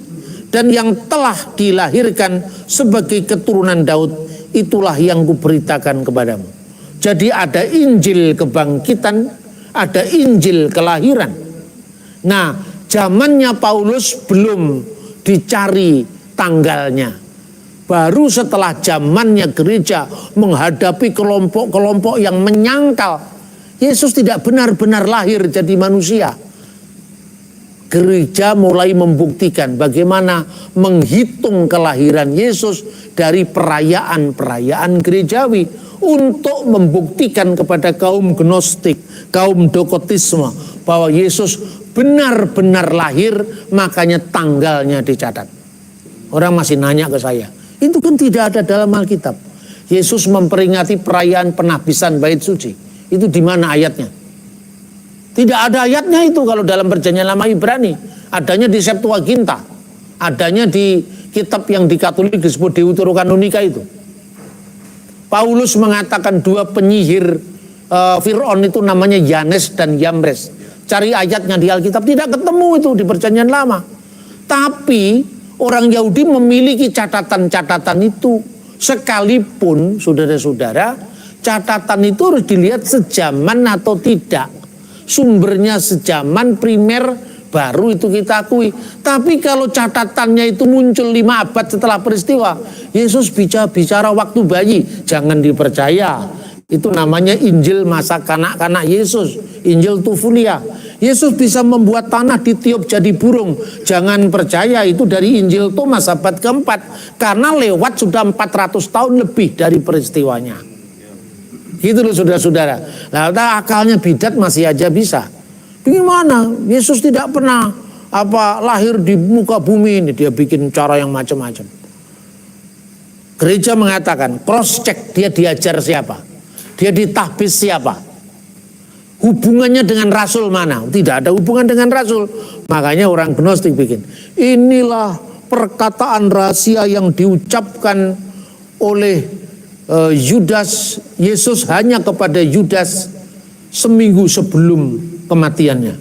dan yang telah dilahirkan sebagai keturunan Daud, itulah yang kuberitakan kepadamu. Jadi ada Injil kebangkitan, ada Injil kelahiran. Nah, zamannya Paulus belum dicari tanggalnya. Baru setelah zamannya gereja menghadapi kelompok-kelompok yang menyangkal Yesus tidak benar-benar lahir jadi manusia. Gereja mulai membuktikan bagaimana menghitung kelahiran Yesus dari perayaan-perayaan gerejawi untuk membuktikan kepada kaum Gnostik, kaum Dokotisme bahwa Yesus benar-benar lahir, makanya tanggalnya dicatat. Orang masih nanya ke saya, itu kan tidak ada dalam Alkitab. Yesus memperingati perayaan penahbisan bait suci. Itu di mana ayatnya? Tidak ada ayatnya itu kalau dalam Perjanjian Lama Ibrani. Adanya di Septuaginta. Adanya di kitab yang di Katolik disebut Deuterokanonika itu. Paulus mengatakan dua penyihir Fir'aun itu namanya Yanes dan Yambres. Cari ayatnya di Alkitab, tidak ketemu itu di Perjanjian Lama. Tapi orang Yahudi memiliki catatan-catatan itu. Sekalipun saudara-saudara, catatan itu harus dilihat sejaman atau tidak. Sumbernya sejaman primer baru itu kita akui. Tapi kalau catatannya itu muncul 5 abad setelah peristiwa, Yesus bicara waktu bayi, jangan dipercaya. Itu namanya Injil masa kanak-kanak Yesus, Injil Tufulia. Yesus bisa membuat tanah ditiup jadi burung, jangan percaya, itu dari Injil Thomas abad keempat. Karena lewat sudah 400 tahun lebih dari peristiwanya. Gitu loh saudara-saudara. Nah, akalnya bidat masih aja bisa. Bagaimana? Yesus tidak pernah lahir di muka bumi ini. Dia bikin cara yang macam-macam. Gereja mengatakan cross check, dia diajar siapa? Dia ditahbis siapa? Hubungannya dengan rasul mana? Tidak ada hubungan dengan rasul. Makanya orang Gnostik bikin. Inilah perkataan rahasia yang diucapkan oleh Yudas, Yesus hanya kepada Yudas seminggu sebelum kematiannya.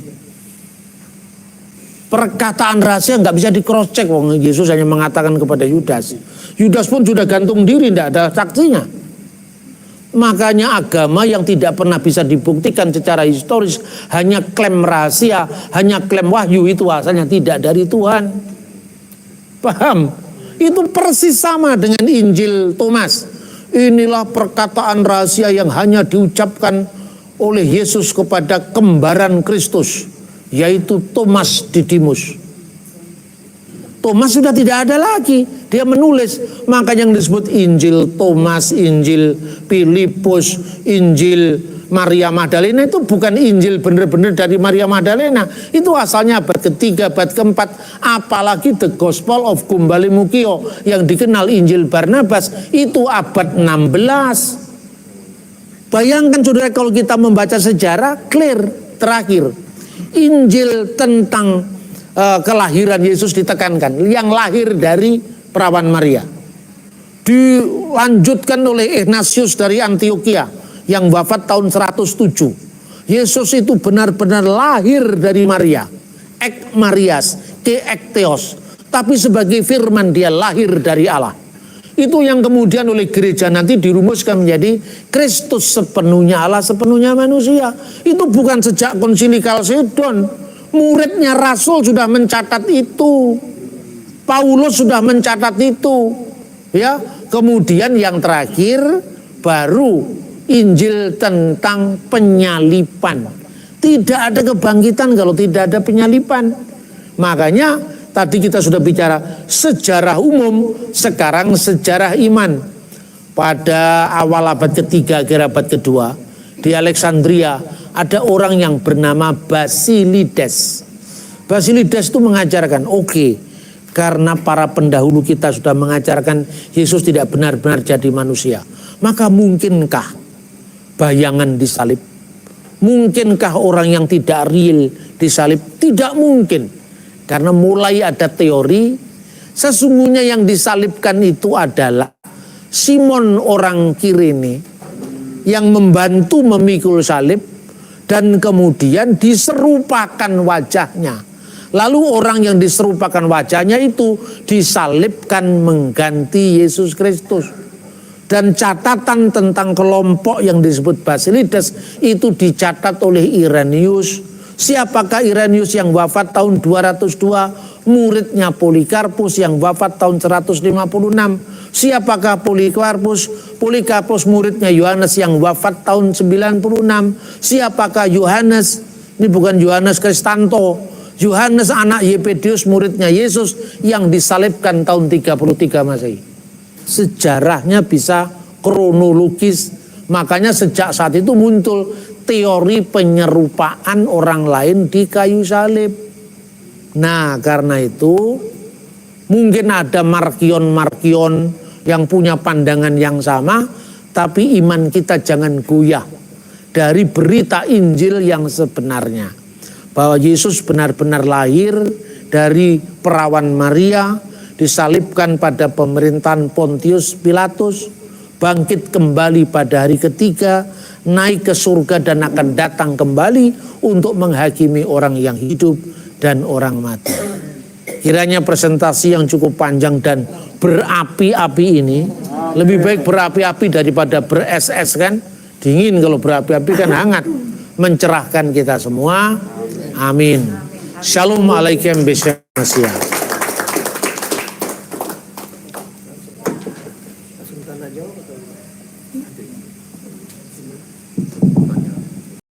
Perkataan rahasia nggak bisa di cross check. Yesus hanya mengatakan kepada Yudas. Yudas pun sudah gantung diri, tidak ada saksinya. Makanya agama yang tidak pernah bisa dibuktikan secara historis, hanya klaim rahasia, hanya klaim wahyu, itu asalnya tidak dari Tuhan. Paham? Itu persis sama dengan Injil Thomas. Inilah perkataan rahasia yang hanya diucapkan oleh Yesus kepada kembaran Kristus, yaitu Thomas Didimus. Thomas sudah tidak ada lagi, dia menulis. Makanya yang disebut Injil Thomas, Injil Filipus, Injil Maria Magdalena itu bukan Injil benar-benar dari Maria Magdalena. Itu asalnya abad ketiga, abad keempat. Apalagi The Gospel of Gumbale Mukio yang dikenal Injil Barnabas itu abad 16. Bayangkan saudara kalau kita membaca sejarah, clear terakhir. Injil tentang kelahiran Yesus ditekankan. Yang lahir dari perawan Maria. Dilanjutkan oleh Ignatius dari Antioquia yang wafat tahun 107. Yesus itu benar-benar lahir dari Maria. Ek Marias, ke ekteos. Tapi sebagai firman dia lahir dari Allah. Itu yang kemudian oleh gereja nanti dirumuskan menjadi Kristus sepenuhnya Allah, sepenuhnya manusia. Itu bukan sejak konsili Kalsedon. Muridnya Rasul sudah mencatat itu. Paulus sudah mencatat itu. Ya, kemudian yang terakhir baru Injil tentang penyalipan. Tidak ada kebangkitan kalau tidak ada penyalipan. Makanya tadi kita sudah bicara sejarah umum, sekarang sejarah iman. Pada awal abad ketiga, akhir abad kedua, di Alexandria ada orang yang bernama Basilides. Basilides itu mengajarkan, karena para pendahulu kita sudah mengajarkan Yesus tidak benar-benar jadi manusia, maka mungkinkah bayangan disalib? Mungkinkah orang yang tidak real disalib? Tidak mungkin. Karena mulai ada teori, sesungguhnya yang disalibkan itu adalah Simon orang Kirene yang membantu memikul salib dan kemudian diserupakan wajahnya. Lalu orang yang diserupakan wajahnya itu disalibkan mengganti Yesus Kristus. Dan catatan tentang kelompok yang disebut Basilides itu dicatat oleh Irenaeus. Siapakah Irenaeus yang wafat tahun 202? Muridnya Polikarpus yang wafat tahun 156. Siapakah Polikarpus? Polikarpus muridnya Yohanes yang wafat tahun 96. Siapakah Yohanes? Ini bukan Yohanes Kristanto. Yohanes anak Yepedeus muridnya Yesus yang disalibkan tahun 33 Masehi. Sejarahnya bisa kronologis. Makanya sejak saat itu muncul teori penyerupaan orang lain di kayu salib. Nah, karena itu mungkin ada markion-markion yang punya pandangan yang sama, tapi iman kita jangan goyah dari berita Injil yang sebenarnya. Bahwa Yesus benar-benar lahir dari perawan Maria, disalibkan pada pemerintahan Pontius Pilatus, bangkit kembali pada hari ketiga, naik ke surga dan akan datang kembali untuk menghakimi orang yang hidup dan orang mati. Kiranya presentasi yang cukup panjang dan berapi-api ini, lebih baik berapi-api daripada beres-es kan, dingin kalau berapi-api kan hangat, mencerahkan kita semua. Amin. Shalom alaikum bismillah.